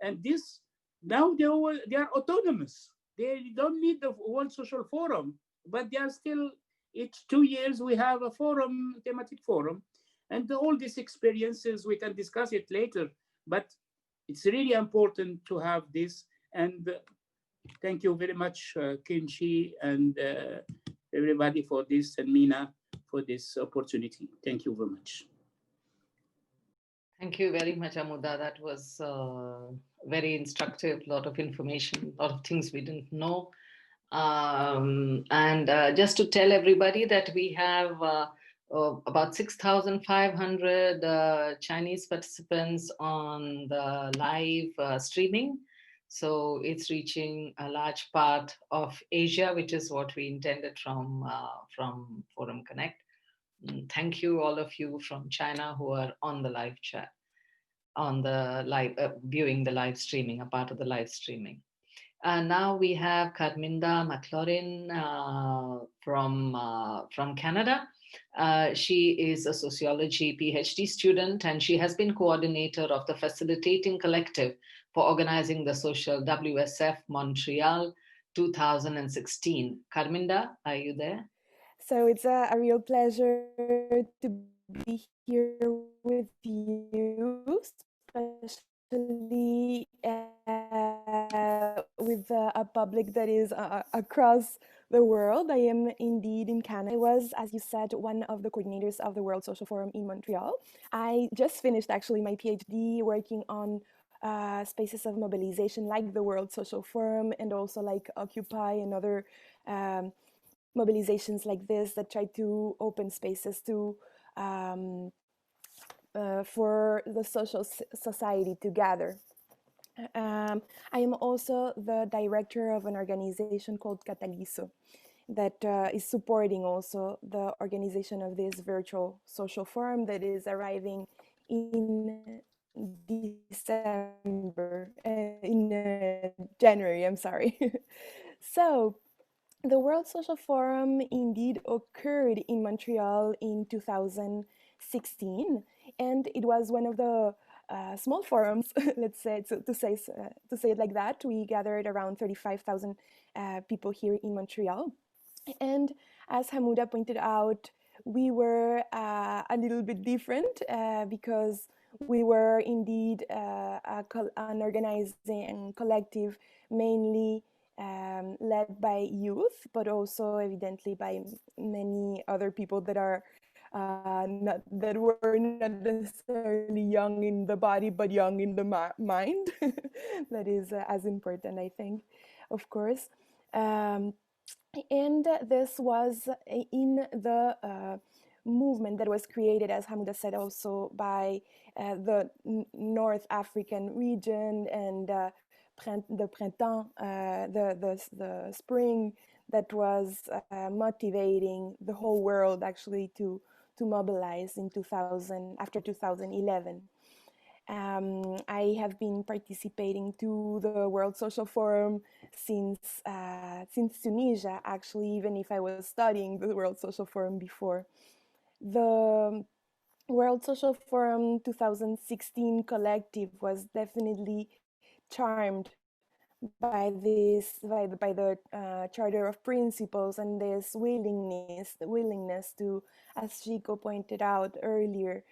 And this, now they are autonomous. They don't need the World Social Forum, but they are still, each 2 years we have a forum, thematic forum. And all these experiences, we can discuss it later, but it's really important to have this. And thank you very much, Kinshi and everybody for this, and Meena for this opportunity. Thank you very much. Thank you very much, Hamouda. That was very instructive, a lot of information, a lot of things we didn't know. And just to tell everybody that we have about 6,500 Chinese participants on the live streaming. So it's reaching a large part of Asia, which is what we intended from Forum Connect. Thank you, all of you from China who are on the live chat, on the live, viewing the live streaming, a part of the live streaming. Now we have Carminda Mc Lorin from Canada. She is a sociology PhD student, and she has been coordinator of the Facilitating Collective for organizing the social WSF Montreal 2016. Carminda, are you there? So it's a real pleasure to be here with you, especially with a public that is across the world. I am indeed in Canada. I was, as you said, one of the coordinators of the World Social Forum in Montreal. I just finished actually my PhD working on spaces of mobilization like the World Social Forum and also like Occupy and other mobilizations like this that try to open spaces to for the social society to gather. I am also the director of an organization called Cataliso that is supporting also the organization of this virtual social forum that is arriving in January, I'm sorry. So the World Social Forum indeed occurred in Montreal in 2016, and it was one of the small forums, let's say, to say it like that. We gathered around 35,000 people here in Montreal. And as Hamouda pointed out, we were a little bit different because we were indeed an organizing collective mainly led by youth, but also evidently by many other people that are that were not necessarily young in the body, but young in the mind. That is as important, I think, of course. And this was in the movement that was created, as Hamouda said, also by the North African region and the printemps, the spring that was motivating the whole world actually to mobilize in 2000 after 2011. I have been participating to the World Social Forum since Tunisia, actually, even if I was studying the World Social Forum before. The World Social Forum 2016 collective was definitely charmed by the Charter of Principles and this willingness to, as Chico pointed out earlier,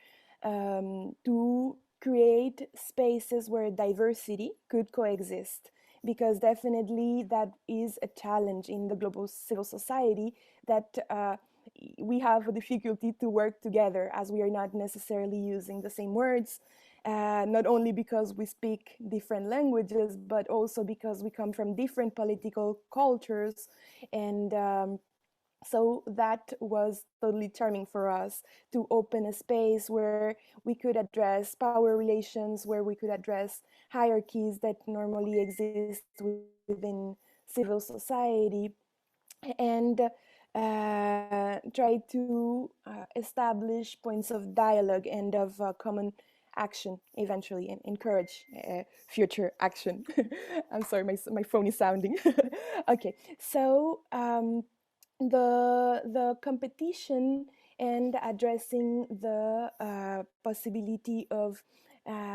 to create spaces where diversity could coexist, because definitely that is a challenge in the global civil society, that we have a difficulty to work together as we are not necessarily using the same words, not only because we speak different languages, but also because we come from different political cultures. And so that was totally charming for us, to open a space where we could address power relations, where we could address hierarchies that normally exist within civil society, and try to establish points of dialogue and of common action eventually, and encourage future action. I'm sorry, my phone is sounding. Okay, so the competition and addressing the possibility of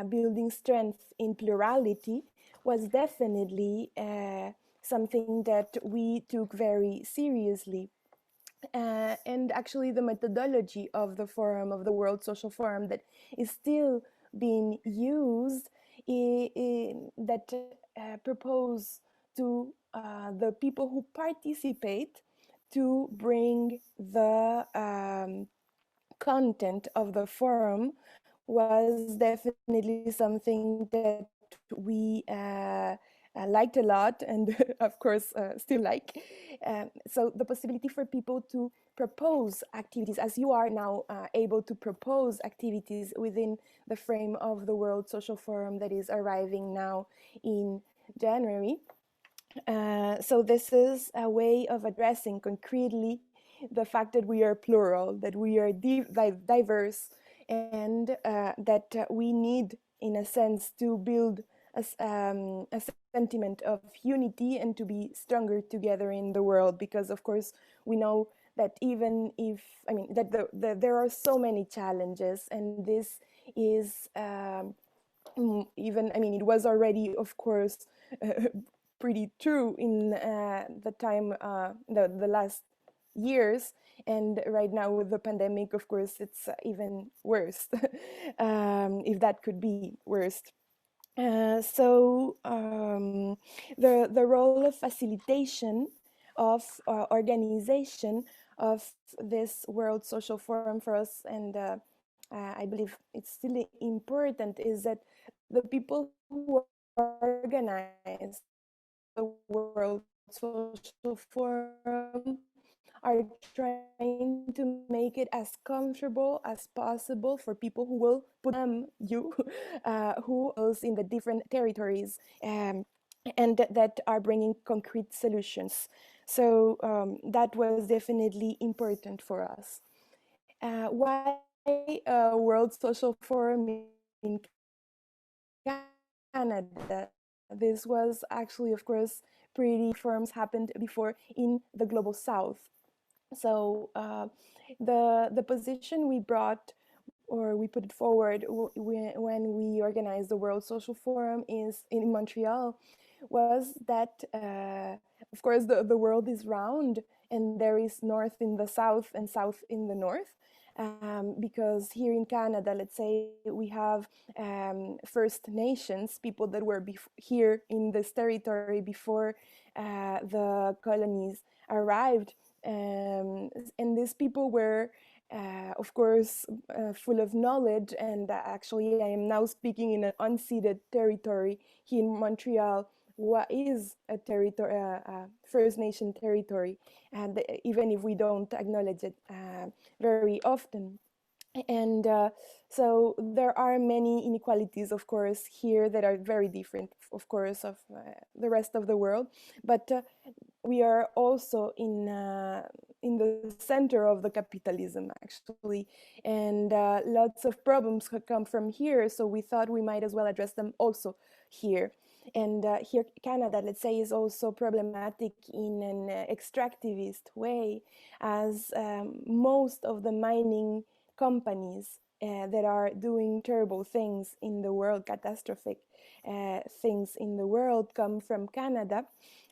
building strength in plurality was definitely something that we took very seriously. And actually the methodology of the forum, of the World Social Forum, that is still being used, that propose to the people who participate to bring the content of the forum, was definitely something that we liked a lot, and of course still like. So the possibility for people to propose activities, as you are now able to propose activities within the frame of the World Social Forum that is arriving now in January. So this is a way of addressing concretely the fact that we are plural, that we are diverse, and that we need, in a sense, to build a sentiment of unity and to be stronger together in the world, because of course we know that even if, I mean, that there are so many challenges, and this is even, I mean, it was already, of course, pretty true in the time, the last years, and right now with the pandemic, of course, it's even worse, if that could be worse. So the role of facilitation of organization of this World Social Forum for us, and I believe it's still important, is that the people who organize the World Social Forum are trying to make it as comfortable as possible for people who will put you who is in the different territories, and that are bringing concrete solutions. So that was definitely important for us. Why World Social Forum in Canada? This was actually, of course, pretty forums happened before in the global south. So the position we brought, or we put it forward when we organized the World Social Forum is in Montreal, was that of course the world is round, and there is north in the south and south in the north. Because here in Canada, let's say, we have First Nations, people that were here in this territory before the colonies arrived. And these people were, of course, full of knowledge. And actually, I am now speaking in an unceded territory here in Montreal. What is a territory, First Nation territory, and even if we don't acknowledge it very often. And so there are many inequalities, of course, here that are very different, of course, of the rest of the world. But we are also in the center of the capitalism, actually, and lots of problems come from here. So we thought we might as well address them also here. And here, Canada, let's say, is also problematic in an extractivist way, as most of the mining companies that are doing terrible things in the world, catastrophic things in the world, come from Canada,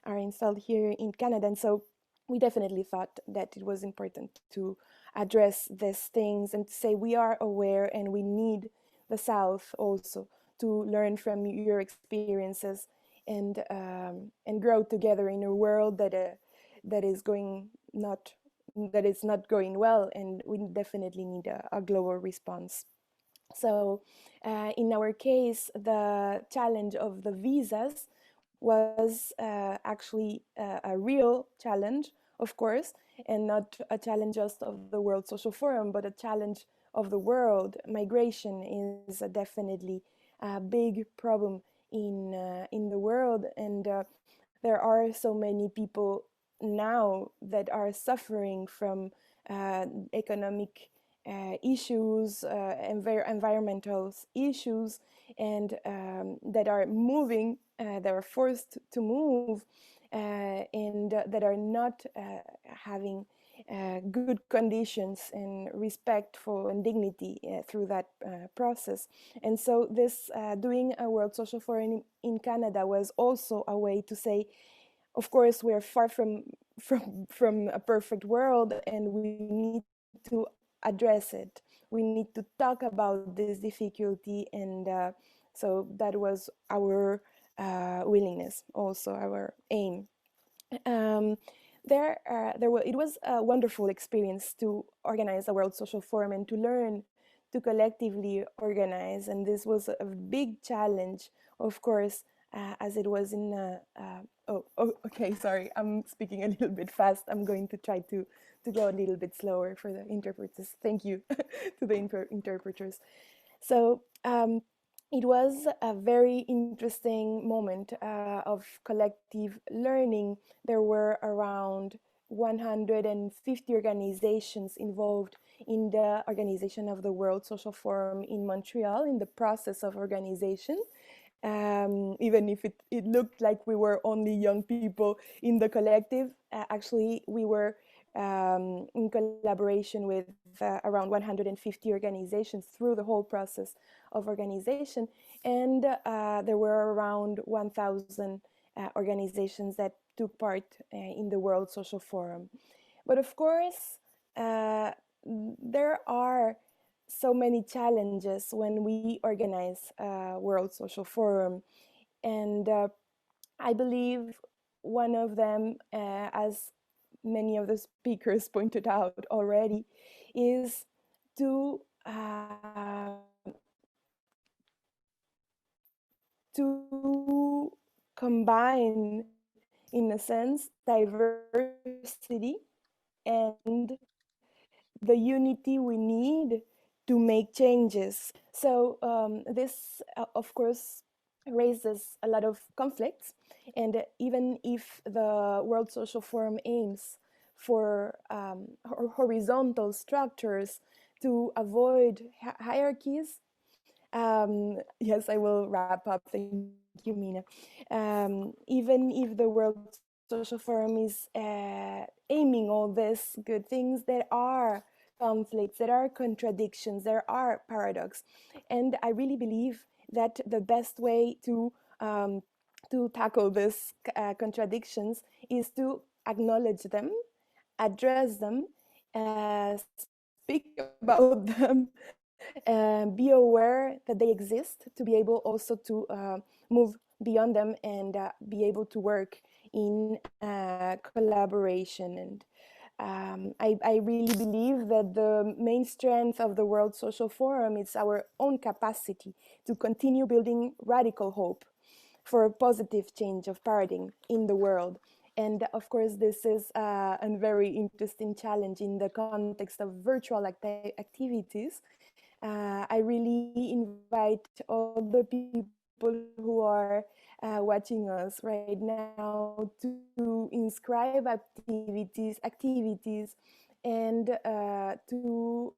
are installed here in Canada. And so we definitely thought that it was important to address these things and to say we are aware, and we need the South also to learn from your experiences and grow together in a world that is not going well, and we definitely need a global response. So in our case, the challenge of the visas was actually a real challenge, of course, and not a challenge just of the World Social Forum, but a challenge of the world. Migration is definitely a big problem in the world, and there are so many people now that are suffering from economic issues, environmental issues, and that are moving, that are forced to move, and that are not having good conditions and respectful and dignity through that process. And so this doing a World Social Forum in Canada was also a way to say, of course, we're far from a perfect world, and we need to address it. We need to talk about this difficulty, and so that was our willingness, also our aim. It was a wonderful experience to organize a World Social Forum and to learn to collectively organize. And this was a big challenge, of course, as it was in okay, sorry, I'm speaking a little bit fast. I'm going to try to go a little bit slower for the interpreters. Thank you to the interpreters. So it was a very interesting moment of collective learning. There were around 150 organizations involved in the organization of the World Social Forum in Montreal, in the process of organization. Even if it looked like we were only young people in the collective, actually we were in collaboration with around 150 organizations through the whole process of organization. And there were around 1,000 organizations that took part in the World Social Forum. But of course, there are so many challenges when we organize World Social Forum. And I believe one of them, as many of the speakers pointed out already, is to combine, in a sense, diversity and the unity we need to make changes. So this, of course, raises a lot of conflicts. And even if the World Social Forum aims for horizontal structures to avoid hierarchies, yes, I will wrap up. Thank you, Meena. Even if the World Social Forum is aiming all these good things, there are conflicts, there are contradictions, there are paradoxes. And I really believe that the best way to tackle these contradictions is to acknowledge them, address them, speak about them, be aware that they exist, to be able also to move beyond them and be able to work in collaboration. And I really believe that the main strength of the World Social Forum is our own capacity to continue building radical hope for a positive change of paradigm in the world. And of course, this is a very interesting challenge in the context of virtual activities. I really invite all the people who are watching us right now to inscribe activities and to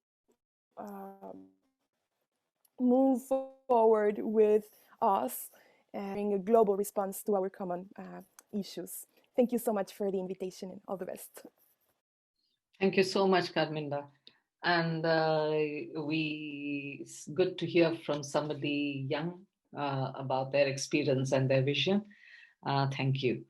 move forward with us, bring a global response to our common issues. Thank you so much for the invitation and all the best. Thank you so much, Carminda. And it's good to hear from somebody young about their experience and their vision. Thank you.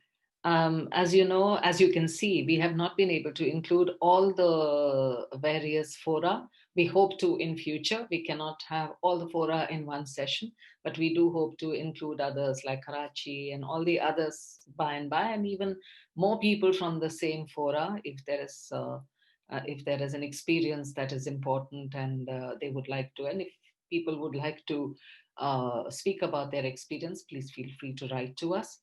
As you know, as you can see, we have not been able to include all the various fora. We hope to in future. We cannot have all the fora in one session, but we do hope to include others like Karachi and all the others by and by, and even more people from the same fora if there is an experience that is important and they would like to, and if people would like to speak about their experience, please feel free to write to us.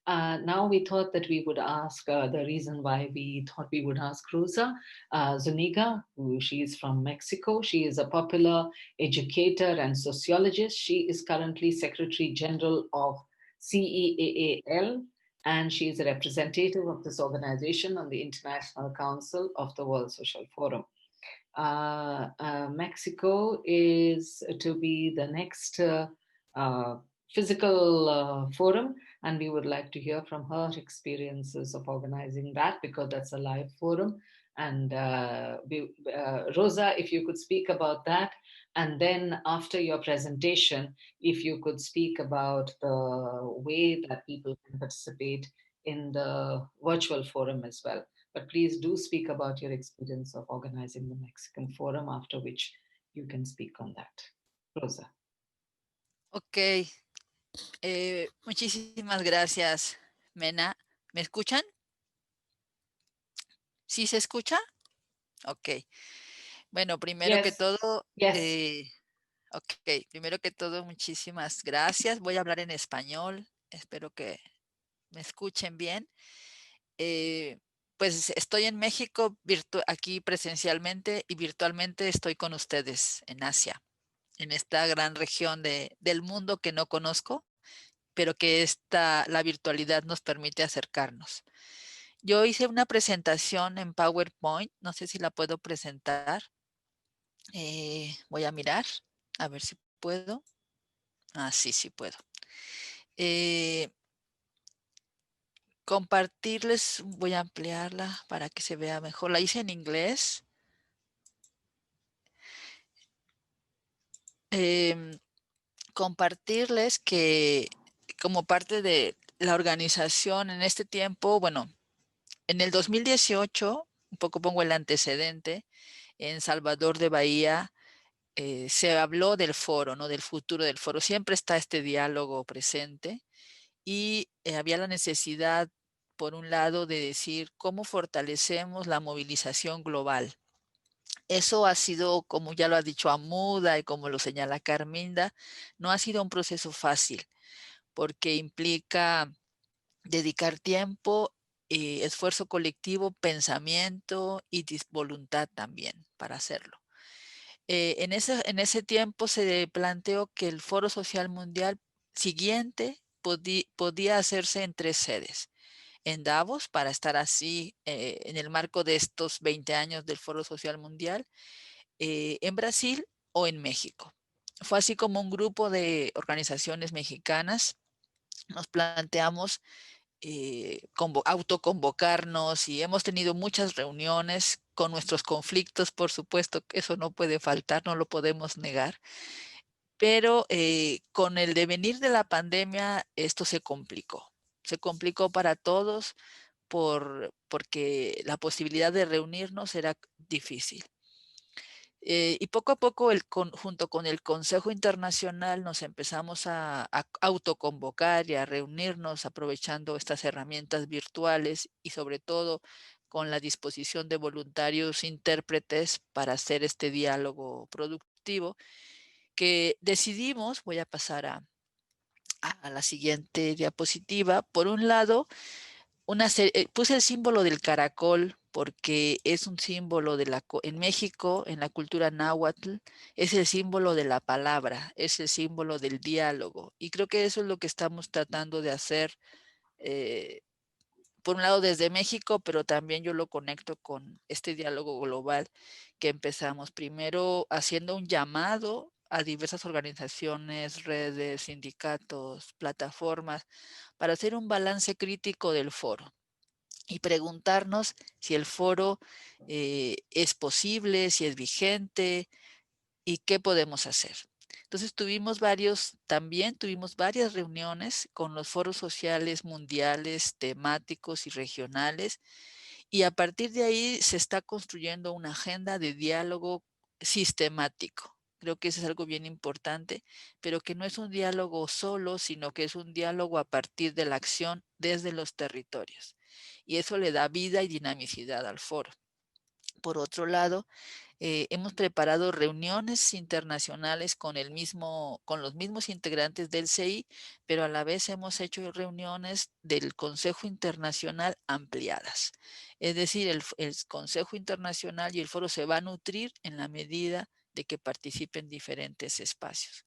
Now we thought that we would ask, the reason why we thought we would ask Rosa Zuniga, she is from Mexico. She is a popular educator and sociologist. She is currently Secretary General of CEAAL, and she is a representative of this organization on the International Council of the World Social Forum. Mexico is to be the next physical forum, and we would like to hear from her experiences of organizing that, because that's a live forum. And Rosa, if you could speak about that, and then after your presentation, if you could speak about the way that people can participate in the virtual forum as well. But please do speak about your experience of organizing the Mexican Forum, after which you can speak on that. Rosa. Ok. Muchísimas gracias, Mena. ¿Me escuchan? ¿Sí se escucha? Ok. Bueno, primero que todo, primero que todo, muchísimas gracias. Voy a hablar en español. Espero que me escuchen bien. Pues estoy en México aquí presencialmente, y virtualmente estoy con ustedes en Asia, en esta gran región del mundo que no conozco, pero que la virtualidad nos permite acercarnos. Yo hice una presentación en PowerPoint, no sé si la puedo presentar. Voy a mirar, a ver si puedo. Sí puedo. compartirles, voy a ampliarla para que se vea mejor. La hice en inglés. Compartirles que como parte de la organización en este tiempo, bueno, en el 2018, un poco pongo el antecedente, en Salvador de Bahía se habló del foro, ¿no? Del futuro del foro. Siempre está este diálogo presente y había la necesidad, por un lado, de decir cómo fortalecemos la movilización global. Eso ha sido, como ya lo ha dicho Hamouda y como lo señala Carminda, no ha sido un proceso fácil porque implica dedicar tiempo, esfuerzo colectivo, pensamiento y voluntad también para hacerlo. En ese tiempo se planteó que el Foro Social Mundial siguiente podía hacerse en 3 sedes. En Davos, para estar así en el marco de estos 20 años del Foro Social Mundial, en Brasil o en México. Fue así como un grupo de organizaciones mexicanas nos planteamos autoconvocarnos y hemos tenido muchas reuniones con nuestros conflictos, por supuesto, que eso no puede faltar, no lo podemos negar, pero con el devenir de la pandemia esto se complicó para todos porque la posibilidad de reunirnos era difícil. Y poco a poco, junto con el Consejo Internacional, nos empezamos a autoconvocar y a reunirnos aprovechando estas herramientas virtuales y sobre todo con la disposición de voluntarios intérpretes para hacer este diálogo productivo, que decidimos, voy a pasar a la siguiente diapositiva, por un lado, puse el símbolo del caracol porque es un símbolo en México, en la cultura náhuatl, es el símbolo de la palabra, es el símbolo del diálogo. Y creo que eso es lo que estamos tratando de hacer, por un lado desde México, pero también yo lo conecto con este diálogo global que empezamos primero haciendo un llamado a diversas organizaciones, redes, sindicatos, plataformas, para hacer un balance crítico del foro y preguntarnos si el foro es posible, si es vigente y qué podemos hacer. Entonces también tuvimos varias reuniones con los foros sociales mundiales, temáticos y regionales, y a partir de ahí se está construyendo una agenda de diálogo sistemático. Creo que eso es algo bien importante, pero que no es un diálogo solo, sino que es un diálogo a partir de la acción desde los territorios. Y eso le da vida y dinamicidad al foro. Por otro lado, hemos preparado reuniones internacionales con los mismos integrantes del CI, pero a la vez hemos hecho reuniones del Consejo Internacional ampliadas. Es decir, el Consejo Internacional y el foro se va a nutrir en la medida de que participen diferentes espacios.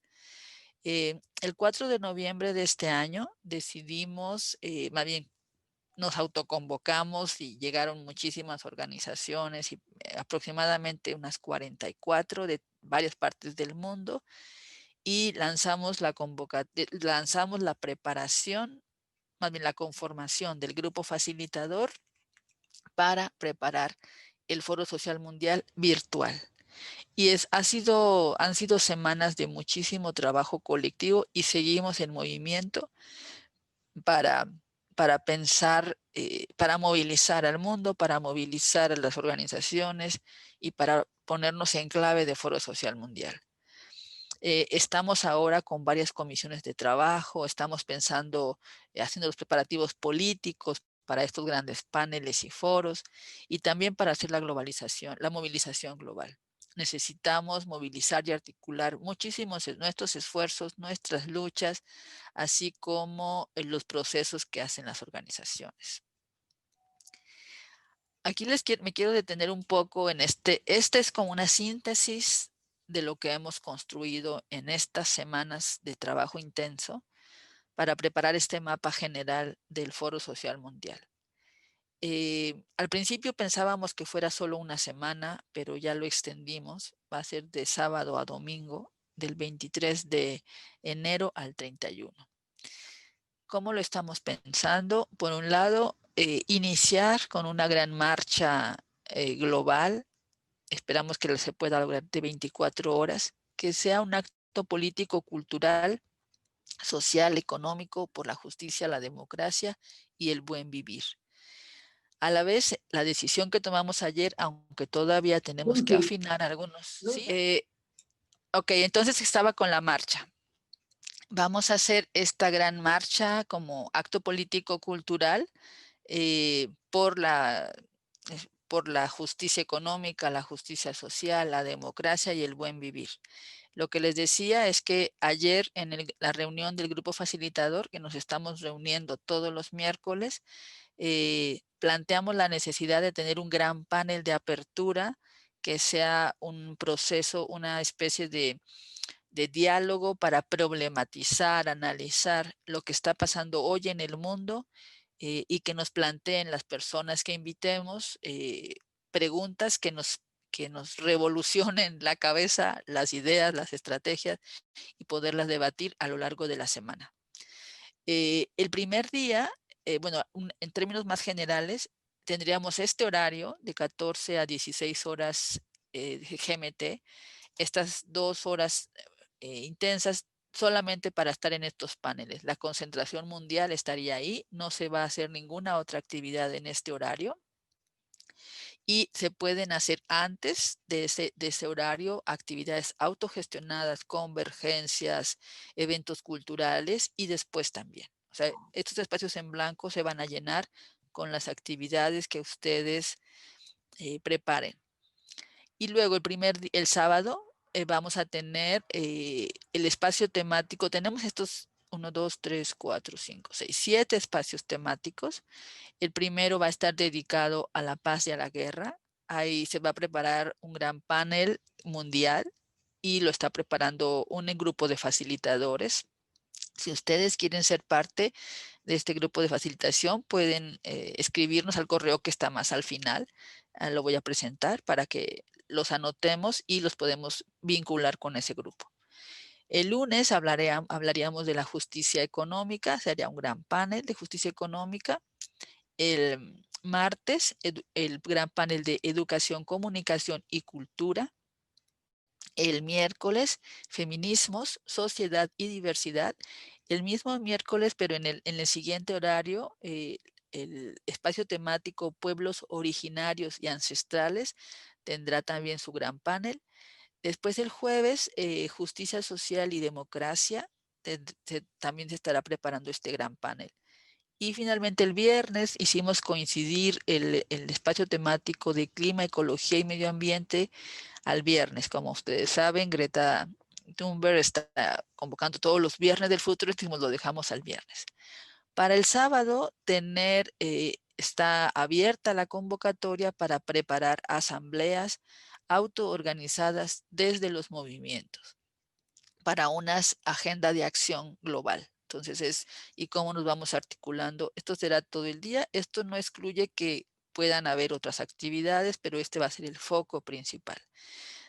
El 4 de noviembre de este año decidimos, más bien nos autoconvocamos y llegaron muchísimas organizaciones, y aproximadamente unas 44 de varias partes del mundo, y lanzamos la preparación, más bien la conformación del grupo facilitador para preparar el Foro Social Mundial virtual. Y han sido semanas de muchísimo trabajo colectivo y seguimos en movimiento para pensar, para movilizar al mundo, para movilizar a las organizaciones y para ponernos en clave de Foro Social Mundial. Estamos ahora con varias comisiones de trabajo, estamos pensando, haciendo los preparativos políticos para estos grandes paneles y foros, y también para hacer la movilización global. Necesitamos movilizar y articular muchísimos nuestros esfuerzos, nuestras luchas, así como los procesos que hacen las organizaciones. Aquí me quiero detener un poco en este es como una síntesis de lo que hemos construido en estas semanas de trabajo intenso para preparar este mapa general del Foro Social Mundial. Al principio pensábamos que fuera solo una semana, pero ya lo extendimos. Va a ser de sábado a domingo, del 23 de enero al 31. ¿Cómo lo estamos pensando? Por un lado, iniciar con una gran marcha global. Esperamos que se pueda lograr de 24 horas, que sea un acto político, cultural, social, económico, por la justicia, la democracia y el buen vivir. A la vez, la decisión que tomamos ayer, aunque todavía tenemos que afinar algunos, ¿sí? Ok, entonces estaba con la marcha. Vamos a hacer esta gran marcha como acto político cultural por la justicia económica, la justicia social, la democracia y el buen vivir. Lo que les decía es que ayer en la reunión del grupo facilitador, que nos estamos reuniendo todos los miércoles, planteamos la necesidad de tener un gran panel de apertura que sea un proceso, una especie de diálogo para problematizar, analizar lo que está pasando hoy en el mundo y que nos planteen las personas que invitemos preguntas que nos revolucionen la cabeza, las ideas, las estrategias y poderlas debatir a lo largo de la semana. El primer día, bueno, en términos más generales, tendríamos este horario de 14 a 16 horas GMT, estas 2 horas intensas solamente para estar en estos paneles. La concentración mundial estaría ahí, no se va a hacer ninguna otra actividad en este horario. Y se pueden hacer antes de ese horario actividades autogestionadas, convergencias, eventos culturales y después también. O sea, estos espacios en blanco se van a llenar con las actividades que ustedes preparen. Y luego el sábado vamos a tener el espacio temático. Tenemos estos 1, 2, 3, 4, 5, 6, 7 espacios temáticos. El primero va a estar dedicado a la paz y a la guerra. Ahí se va a preparar un gran panel mundial y lo está preparando un grupo de facilitadores. Si ustedes quieren ser parte de este grupo de facilitación, pueden escribirnos al correo que está más al final. Lo voy a presentar para que los anotemos y los podemos vincular con ese grupo. El lunes hablaríamos de la justicia económica, sería un gran panel de justicia económica. El martes, el gran panel de educación, comunicación y cultura. El miércoles, feminismos, sociedad y diversidad. El mismo miércoles, pero en el siguiente horario, el espacio temático pueblos originarios y ancestrales tendrá también su gran panel. Después el jueves, justicia social y democracia, también se estará preparando este gran panel. Y finalmente el viernes hicimos coincidir el espacio temático de clima, ecología y medio ambiente al viernes. Como ustedes saben, Greta Thunberg está convocando todos los viernes del futuro, y lo dejamos al viernes. Para el sábado, está abierta la convocatoria para preparar asambleas autoorganizadas desde los movimientos para una agenda de acción global. Entonces ¿y cómo nos vamos articulando? Esto será todo el día. Esto no excluye que puedan haber otras actividades, pero este va a ser el foco principal.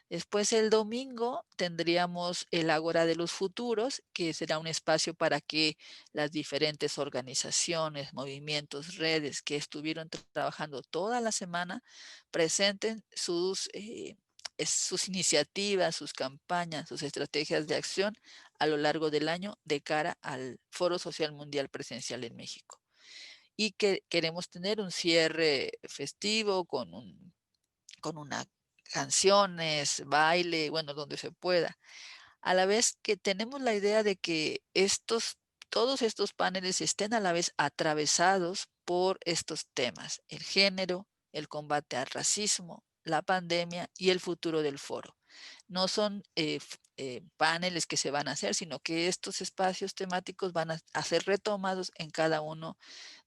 Después el domingo tendríamos el Ágora de los Futuros, que será un espacio para que las diferentes organizaciones, movimientos, redes que estuvieron trabajando toda la semana presenten sus iniciativas, sus campañas, sus estrategias de acción a lo largo del año de cara al Foro Social Mundial Presencial en México. Y que queremos tener un cierre festivo con una canciones, baile, bueno, donde se pueda. A la vez que tenemos la idea de que todos estos paneles estén a la vez atravesados por estos temas: el género, el combate al racismo, la pandemia y el futuro del foro. No son paneles que se van a hacer, sino que estos espacios temáticos van a ser retomados en cada uno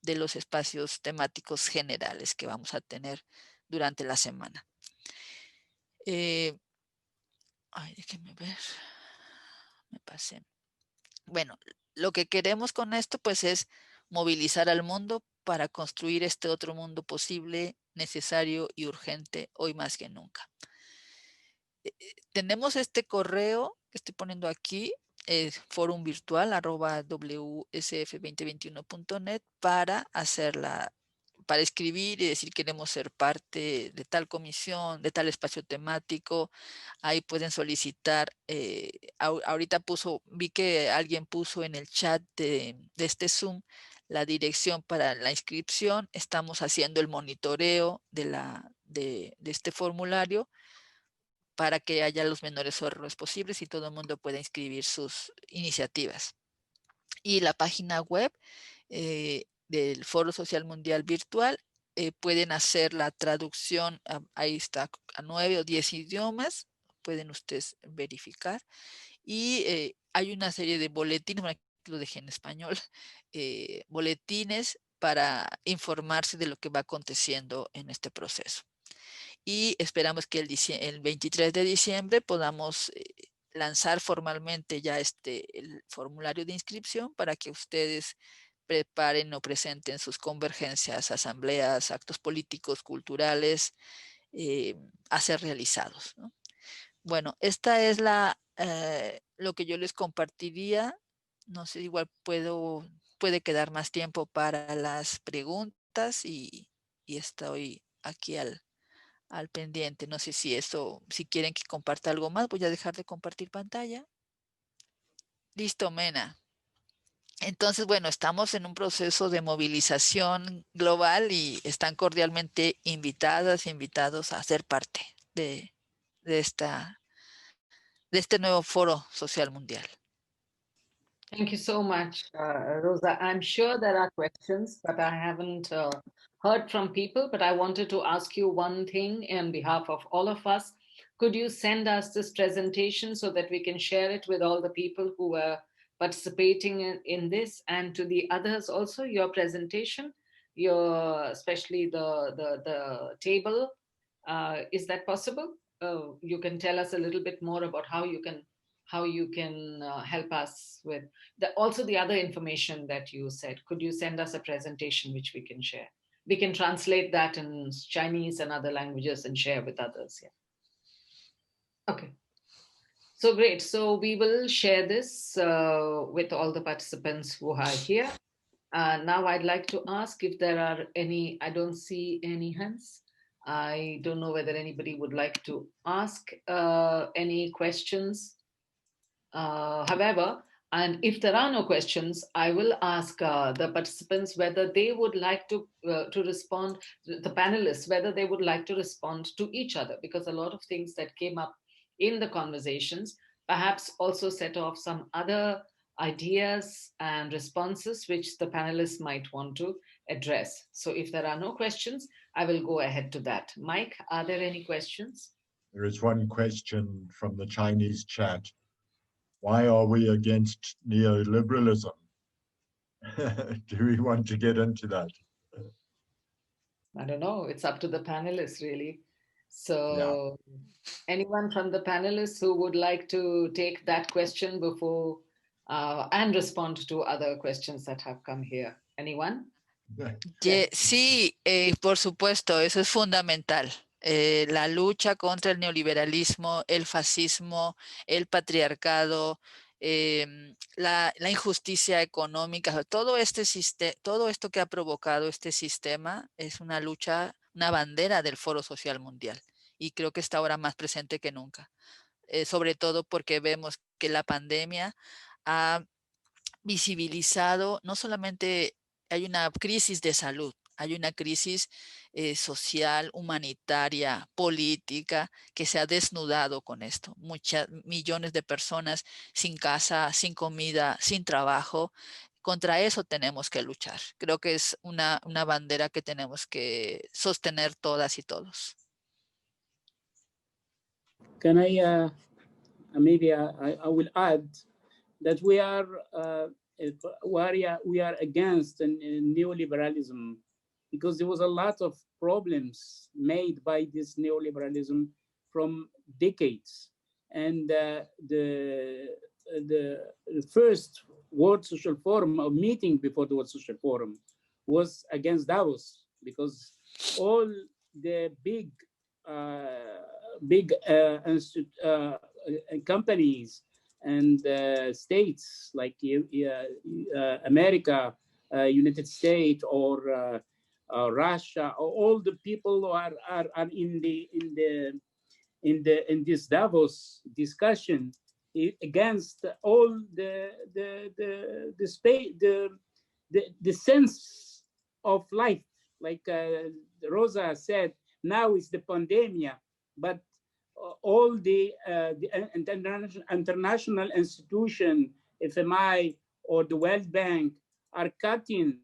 de los espacios temáticos generales que vamos a tener durante la semana. Déjenme ver, me pasé. Bueno, lo que queremos con esto pues es movilizar al mundo para construir este otro mundo posible, necesario y urgente hoy más que nunca. Tenemos este correo que estoy poniendo aquí, forum virtual @wsf2021.net para para escribir y decir queremos ser parte de tal comisión, de tal espacio temático. Ahí pueden solicitar, ahorita vi que alguien puso en el chat de este Zoom la dirección para la inscripción. Estamos haciendo el monitoreo de este formulario para que haya los menores errores posibles y todo el mundo pueda inscribir sus iniciativas. Y la página web del Foro Social Mundial Virtual, pueden hacer la traducción, ahí está, a 9 o 10 idiomas, pueden ustedes verificar. Y hay una serie de boletines, bueno, aquí lo dejé en español, boletines para informarse de lo que va aconteciendo en este proceso. Y esperamos que el 23 de diciembre podamos lanzar formalmente ya el formulario de inscripción para que ustedes preparen o presenten sus convergencias, asambleas, actos políticos, culturales, a ser realizados, ¿no? Bueno, esta es lo que yo les compartiría. No sé, igual puede quedar más tiempo para las preguntas y estoy aquí al pendiente. No sé si quieren que comparta algo más, voy a dejar de compartir pantalla. Listo, Mena. Entonces, bueno, estamos en un proceso de movilización global y están cordialmente invitados a ser parte de este nuevo foro social mundial. Thank you so much, Rosa. I'm sure there are questions, but I haven't heard from people, but I wanted to ask you one thing on behalf of all of us. Could you send us this presentation so that we can share it with all the people who are participating in this, and to the others also, your presentation, especially the table? Is that possible? You can tell us a little bit more about how you can help us with also the other information that you said. Could you send us a presentation which we can share? We can translate that in Chinese and other languages and share with others. Yeah. Okay. So great. So we will share this with all the participants who are here. Now I'd like to ask if there are any, I don't see any hands. I don't know whether anybody would like to ask any questions. However, and if there are no questions, I will ask the participants whether they would like to respond, the panelists, whether they would like to respond to each other, because a lot of things that came up in the conversations perhaps also set off some other ideas and responses which the panelists might want to address. So if there are no questions, I will go ahead to that. Mike, are there any questions? There is one question from the Chinese chat. Why are we against neoliberalism? Do we want to get into that? I don't know. It's up to the panelists, really. So anyone from the panelists who would like to take that question before and respond to other questions that have come here? Anyone? Sí, por supuesto, eso es fundamental. La lucha contra el neoliberalismo, el fascismo, el patriarcado, la injusticia económica, todo esto que ha provocado este sistema es una lucha, una bandera del Foro Social Mundial, y creo que está ahora más presente que nunca, sobre todo porque vemos que la pandemia ha visibilizado, no solamente hay una crisis de salud, hay una crisis social, humanitaria, política, que se ha desnudado con esto. Millones de personas sin casa, sin comida, sin trabajo. Contra eso tenemos que luchar. Creo que es una bandera que tenemos que sostener todas y todos. Can I, maybe I will add that we are against neoliberalism, because there was a lot of problems made by this neoliberalism from decades. And the first World Social Forum, or meeting before the World Social Forum, was against Davos, because all the big companies and states like America, United States, or Russia, or all the people who are in this Davos discussion against all the sense of life. Like Rosa said, now is the pandemic, but all the international institution, FMI or the World Bank, are cutting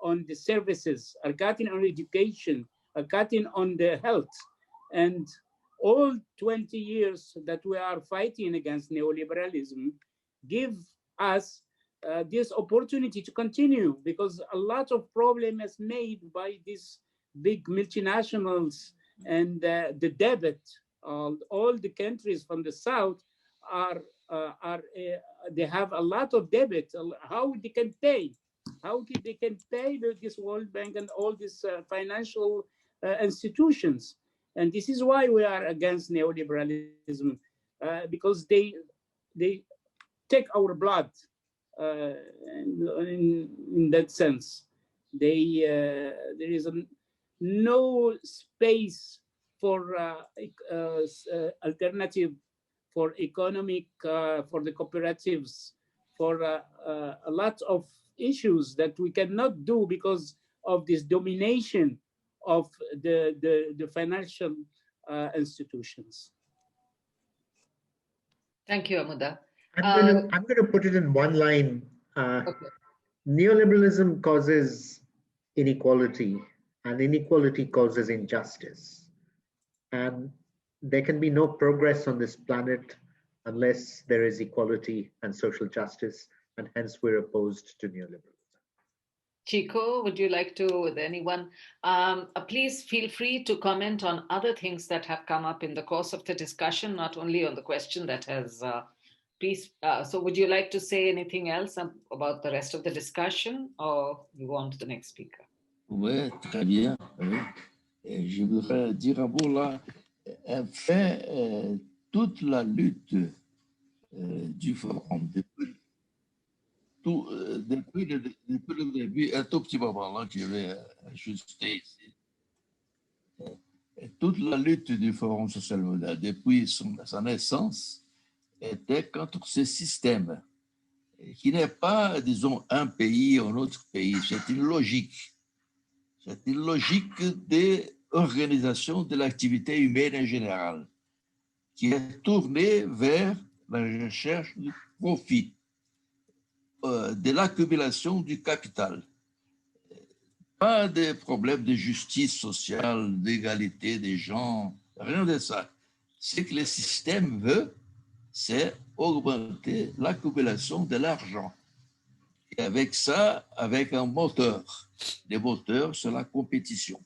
on the services, are cutting on education, are cutting on the health. And all 20 years that we are fighting against neoliberalism give us this opportunity to continue, because a lot of problem is made by these big multinationals, and the debt. All the countries from the south are they have a lot of debt. How they can pay? How they can pay this World Bank and all these financial institutions? And this is why we are against neoliberalism, because they take our blood. In that sense, there is no space for alternative, for economic, for the cooperatives, for a lot of issues that we cannot do because of this domination of the financial institutions. Thank you, Hamouda. I'm going to put it in one line. Okay. Neoliberalism causes inequality, and inequality causes injustice. And there can be no progress on this planet unless there is equality and social justice, and hence we're opposed to neoliberalism. Chico, would you like to, with anyone? Please feel free to comment on other things that have come up in the course of the discussion, not only on the question that has, so would you like to say anything else about the rest of the discussion, or we go on to the next speaker? Oui, très bien. Oui. Et je voudrais dire un mot là. En fait, toute la lutte du forum, depuis le début, un tout petit moment là, je vais ajuster ici. Toute la lutte du Forum social mondial, depuis sa naissance, était contre ce système, qui n'est pas, disons, un pays ou un autre pays. C'est une logique. C'est une logique d'organisation de l'activité humaine en général, qui est tournée vers la recherche du profit, de l'accumulation du capital. Pas de problème de justice sociale, d'égalité des gens, rien de ça. Ce que le système veut, c'est augmenter l'accumulation de l'argent. Et avec ça, avec un moteur. Le moteur, c'est la compétition.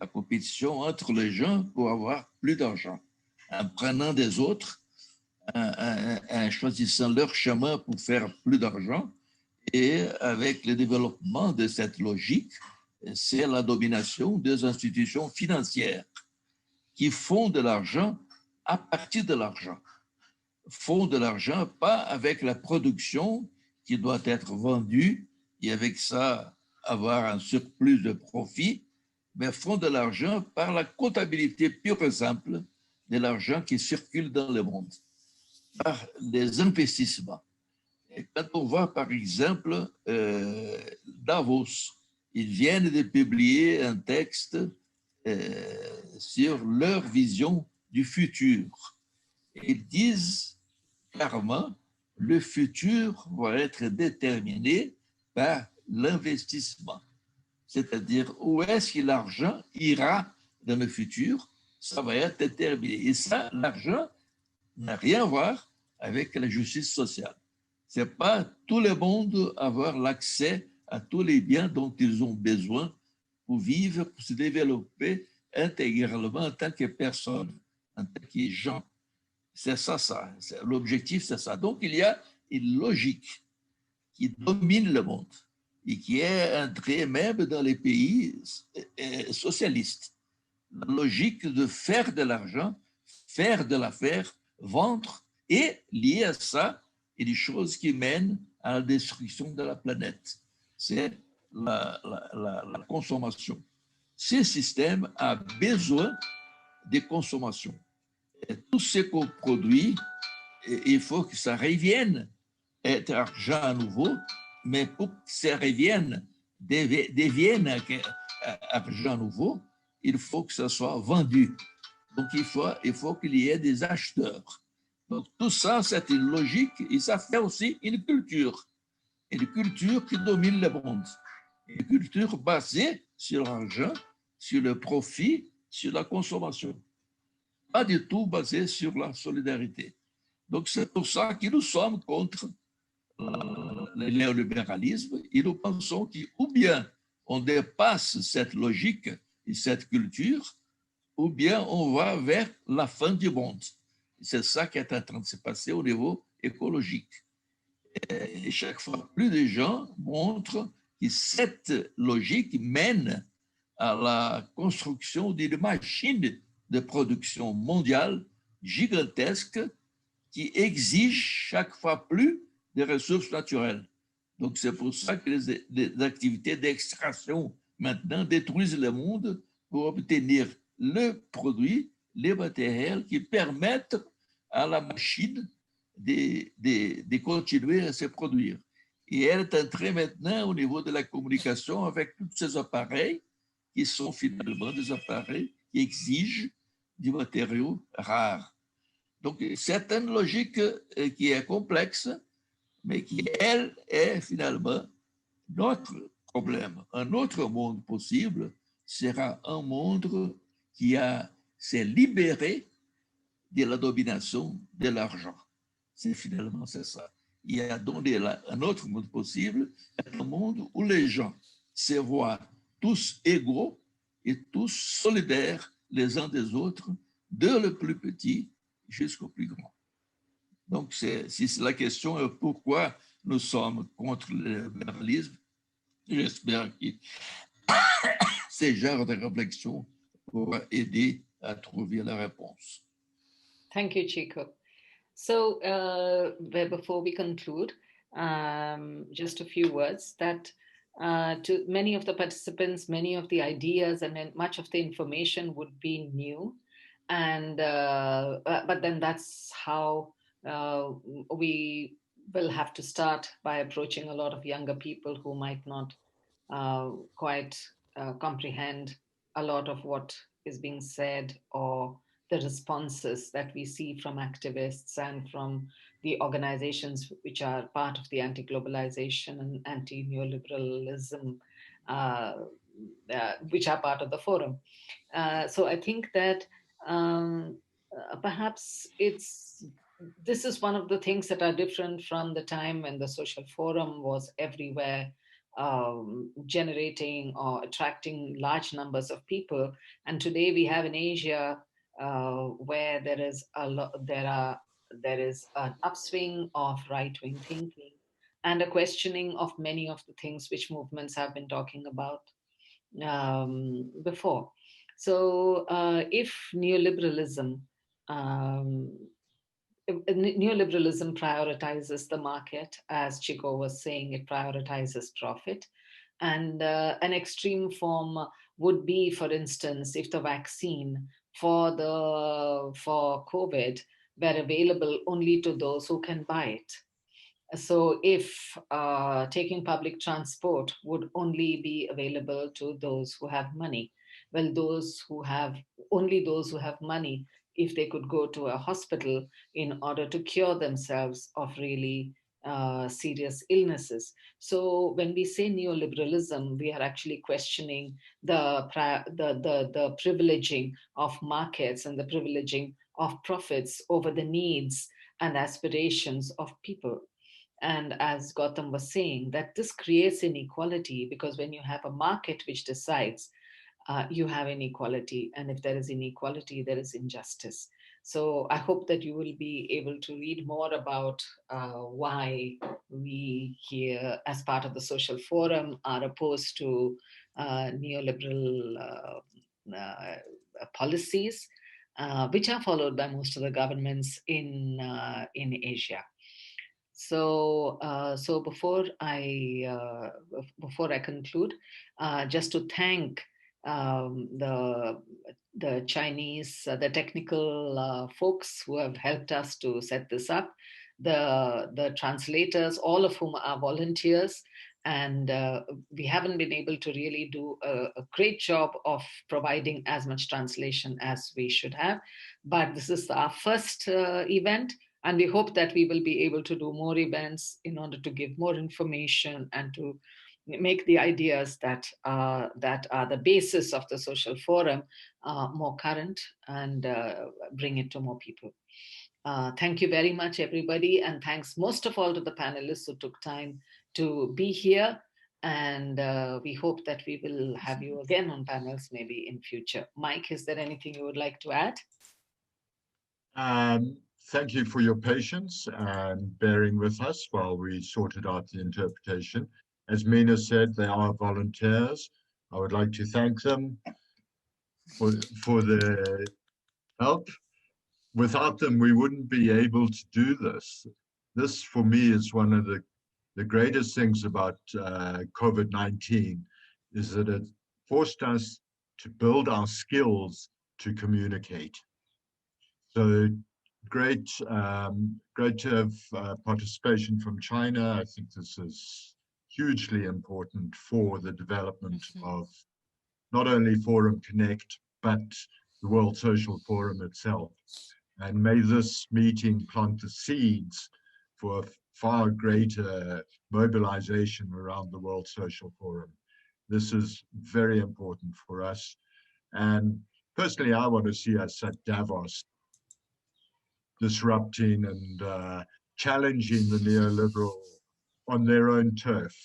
La compétition entre les gens pour avoir plus d'argent. En prenant des autres, en choisissant leur chemin pour faire plus d'argent. Et avec le développement de cette logique, c'est la domination des institutions financières qui font de l'argent à partir de l'argent. Font de l'argent pas avec la production qui doit être vendue et avec ça avoir un surplus de profit, mais font de l'argent par la comptabilité pure et simple de l'argent qui circule dans le monde, par les investissements. Et quand on voit par exemple Davos, ils viennent de publier un texte sur leur vision du futur. Ils disent clairement, le futur va être déterminé par l'investissement. C'est-à-dire, où est-ce que l'argent ira dans le futur, ça va être déterminé. Et ça, l'argent n'a rien à voir avec la justice sociale. Ce n'est pas tout le monde avoir l'accès à tous les biens dont ils ont besoin pour vivre, pour se développer intégralement en tant que personne, en tant que gens. C'est ça. L'objectif, c'est ça. Donc, il y a une logique qui domine le monde et qui est entrée même dans les pays socialistes. La logique de faire de l'argent, faire de l'affaire, vendre Et lié à ça, il y a des choses qui mènent à la destruction de la planète. C'est la consommation. Ce système a besoin de consommation. Et tout ce qu'on produit, il faut que ça revienne être argent à nouveau, mais pour que ça revienne, devienne argent à nouveau, il faut que ça soit vendu. Donc, il faut qu'il y ait des acheteurs. Donc, tout ça, c'est une logique et ça fait aussi une culture qui domine le monde. Une culture basée sur l'argent, sur le profit, sur la consommation. Pas du tout basée sur la solidarité. Donc, c'est pour ça que nous sommes contre le néolibéralisme et nous pensons qu'ou bien on dépasse cette logique et cette culture, ou bien on va vers la fin du monde. C'est ça qui est en train de se passer au niveau écologique. Et chaque fois, plus de gens montrent que cette logique mène à la construction d'une machine de production mondiale gigantesque qui exige chaque fois plus de ressources naturelles. Donc, c'est pour ça que les activités d'extraction maintenant détruisent le monde pour obtenir le produit, les matériels qui permettent à la machine de continuer à se produire. Et elle est en train maintenant, au niveau de la communication, avec tous ces appareils qui sont finalement des appareils qui exigent du matériau rare. Donc, c'est une logique qui est complexe, mais qui, elle, est finalement notre problème. Un autre monde possible sera un monde qui s'est libéré de la domination de l'argent. Finalement, c'est ça. Il y a donc un autre monde possible, un monde où les gens se voient tous égaux et tous solidaires les uns des autres, de le plus petit jusqu'au plus grand. Donc, si c'est la question de pourquoi nous sommes contre le libéralisme, j'espère que ces genres de réflexion pourra aider à trouver la réponse. Thank you, Chico. So before we conclude, just a few words that to many of the participants, many of the ideas and much of the information would be new. And but then that's how we will have to start by approaching a lot of younger people who might not quite comprehend a lot of what is being said or the responses that we see from activists and from the organizations which are part of the anti-globalization and anti-neoliberalism, which are part of the forum. So I think that perhaps this is one of the things that are different from the time when the social forum was everywhere, generating or attracting large numbers of people. And today we have in Asia where there is an upswing of right-wing thinking and a questioning of many of the things which movements have been talking about before. So if neoliberalism prioritizes the market, as Chico was saying, it prioritizes profit. And an extreme form would be, for instance, if the vaccine for COVID were available only to those who can buy it. So if taking public transport would only be available to those who have money, well, only those who have money, if they could go to a hospital in order to cure themselves of really serious illnesses. So when we say neoliberalism, we are actually questioning the privileging of markets and the privileging of profits over the needs and aspirations of people. And as Gautam was saying, that this creates inequality, because when you have a market which decides, you have inequality. And if there is inequality, there is injustice. So I hope that you will be able to read more about why we here, as part of the social forum, are opposed to neoliberal policies. which are followed by most of the governments in Asia. So, before I conclude, just to thank the Chinese, the technical folks who have helped us to set this up, the translators, all of whom are volunteers, and we haven't been able to really do a great job of providing as much translation as we should have. But this is our first event, and we hope that we will be able to do more events in order to give more information and to make the ideas that are the basis of the social forum more current and bring it to more people. Thank you very much, everybody. And thanks most of all to the panelists who took time to be here. And we hope that we will have you again on panels maybe in future. Mike, is there anything you would like to add? Thank you for your patience and bearing with us while we sorted out the interpretation. As Meena said, they are volunteers. I would like to thank them for their help. Without them, we wouldn't be able to do this. This, for me, is one of the greatest things about COVID-19, is that it forced us to build our skills to communicate. So great to have participation from China. I think this is hugely important for the development of not only Forum Connect, but the World Social Forum itself. And may this meeting plant the seeds for a far greater mobilization around the World Social Forum. This is very important for us. And personally, I want to see us at Davos disrupting and challenging the neoliberal on their own turf.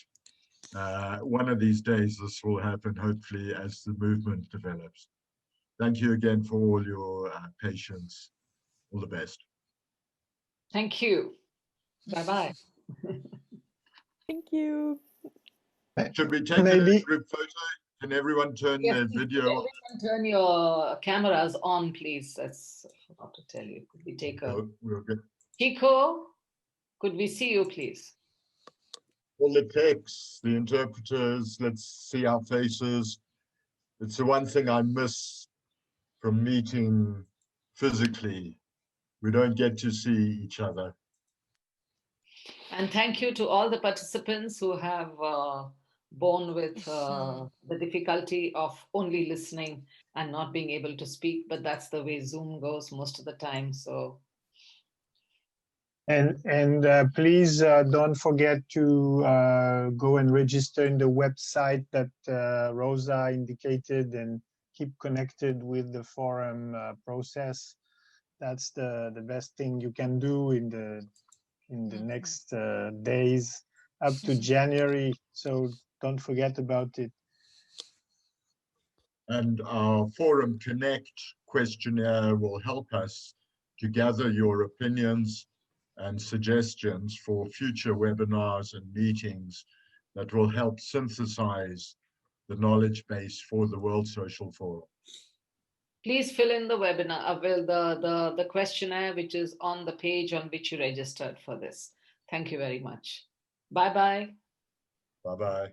One of these days, this will happen, hopefully, as the movement develops. Thank you again for all your patience. All the best. Thank you. Bye-bye. Thank you. Should we take a group photo? Can everyone turn their video on? Everyone turn your cameras on, please. That's forgot to tell you. Could we take a... We're good. Kiko, could we see you, please? All the texts, the interpreters, let's see our faces. It's the one thing I miss from meeting physically. We don't get to see each other. And thank you to all the participants who have borne with the difficulty of only listening and not being able to speak, but that's the way Zoom goes most of the time. So. And please don't forget to go and register in the website that Rosa indicated and keep connected with the forum process. That's the best thing you can do in the next days up to January. So don't forget about it. And our Forum Connect questionnaire will help us to gather your opinions and suggestions for future webinars and meetings that will help synthesize the knowledge base for the World Social Forum. Please fill in the webinar, the questionnaire, which is on the page on which you registered for this. Thank you very much. Bye-bye. Bye-bye.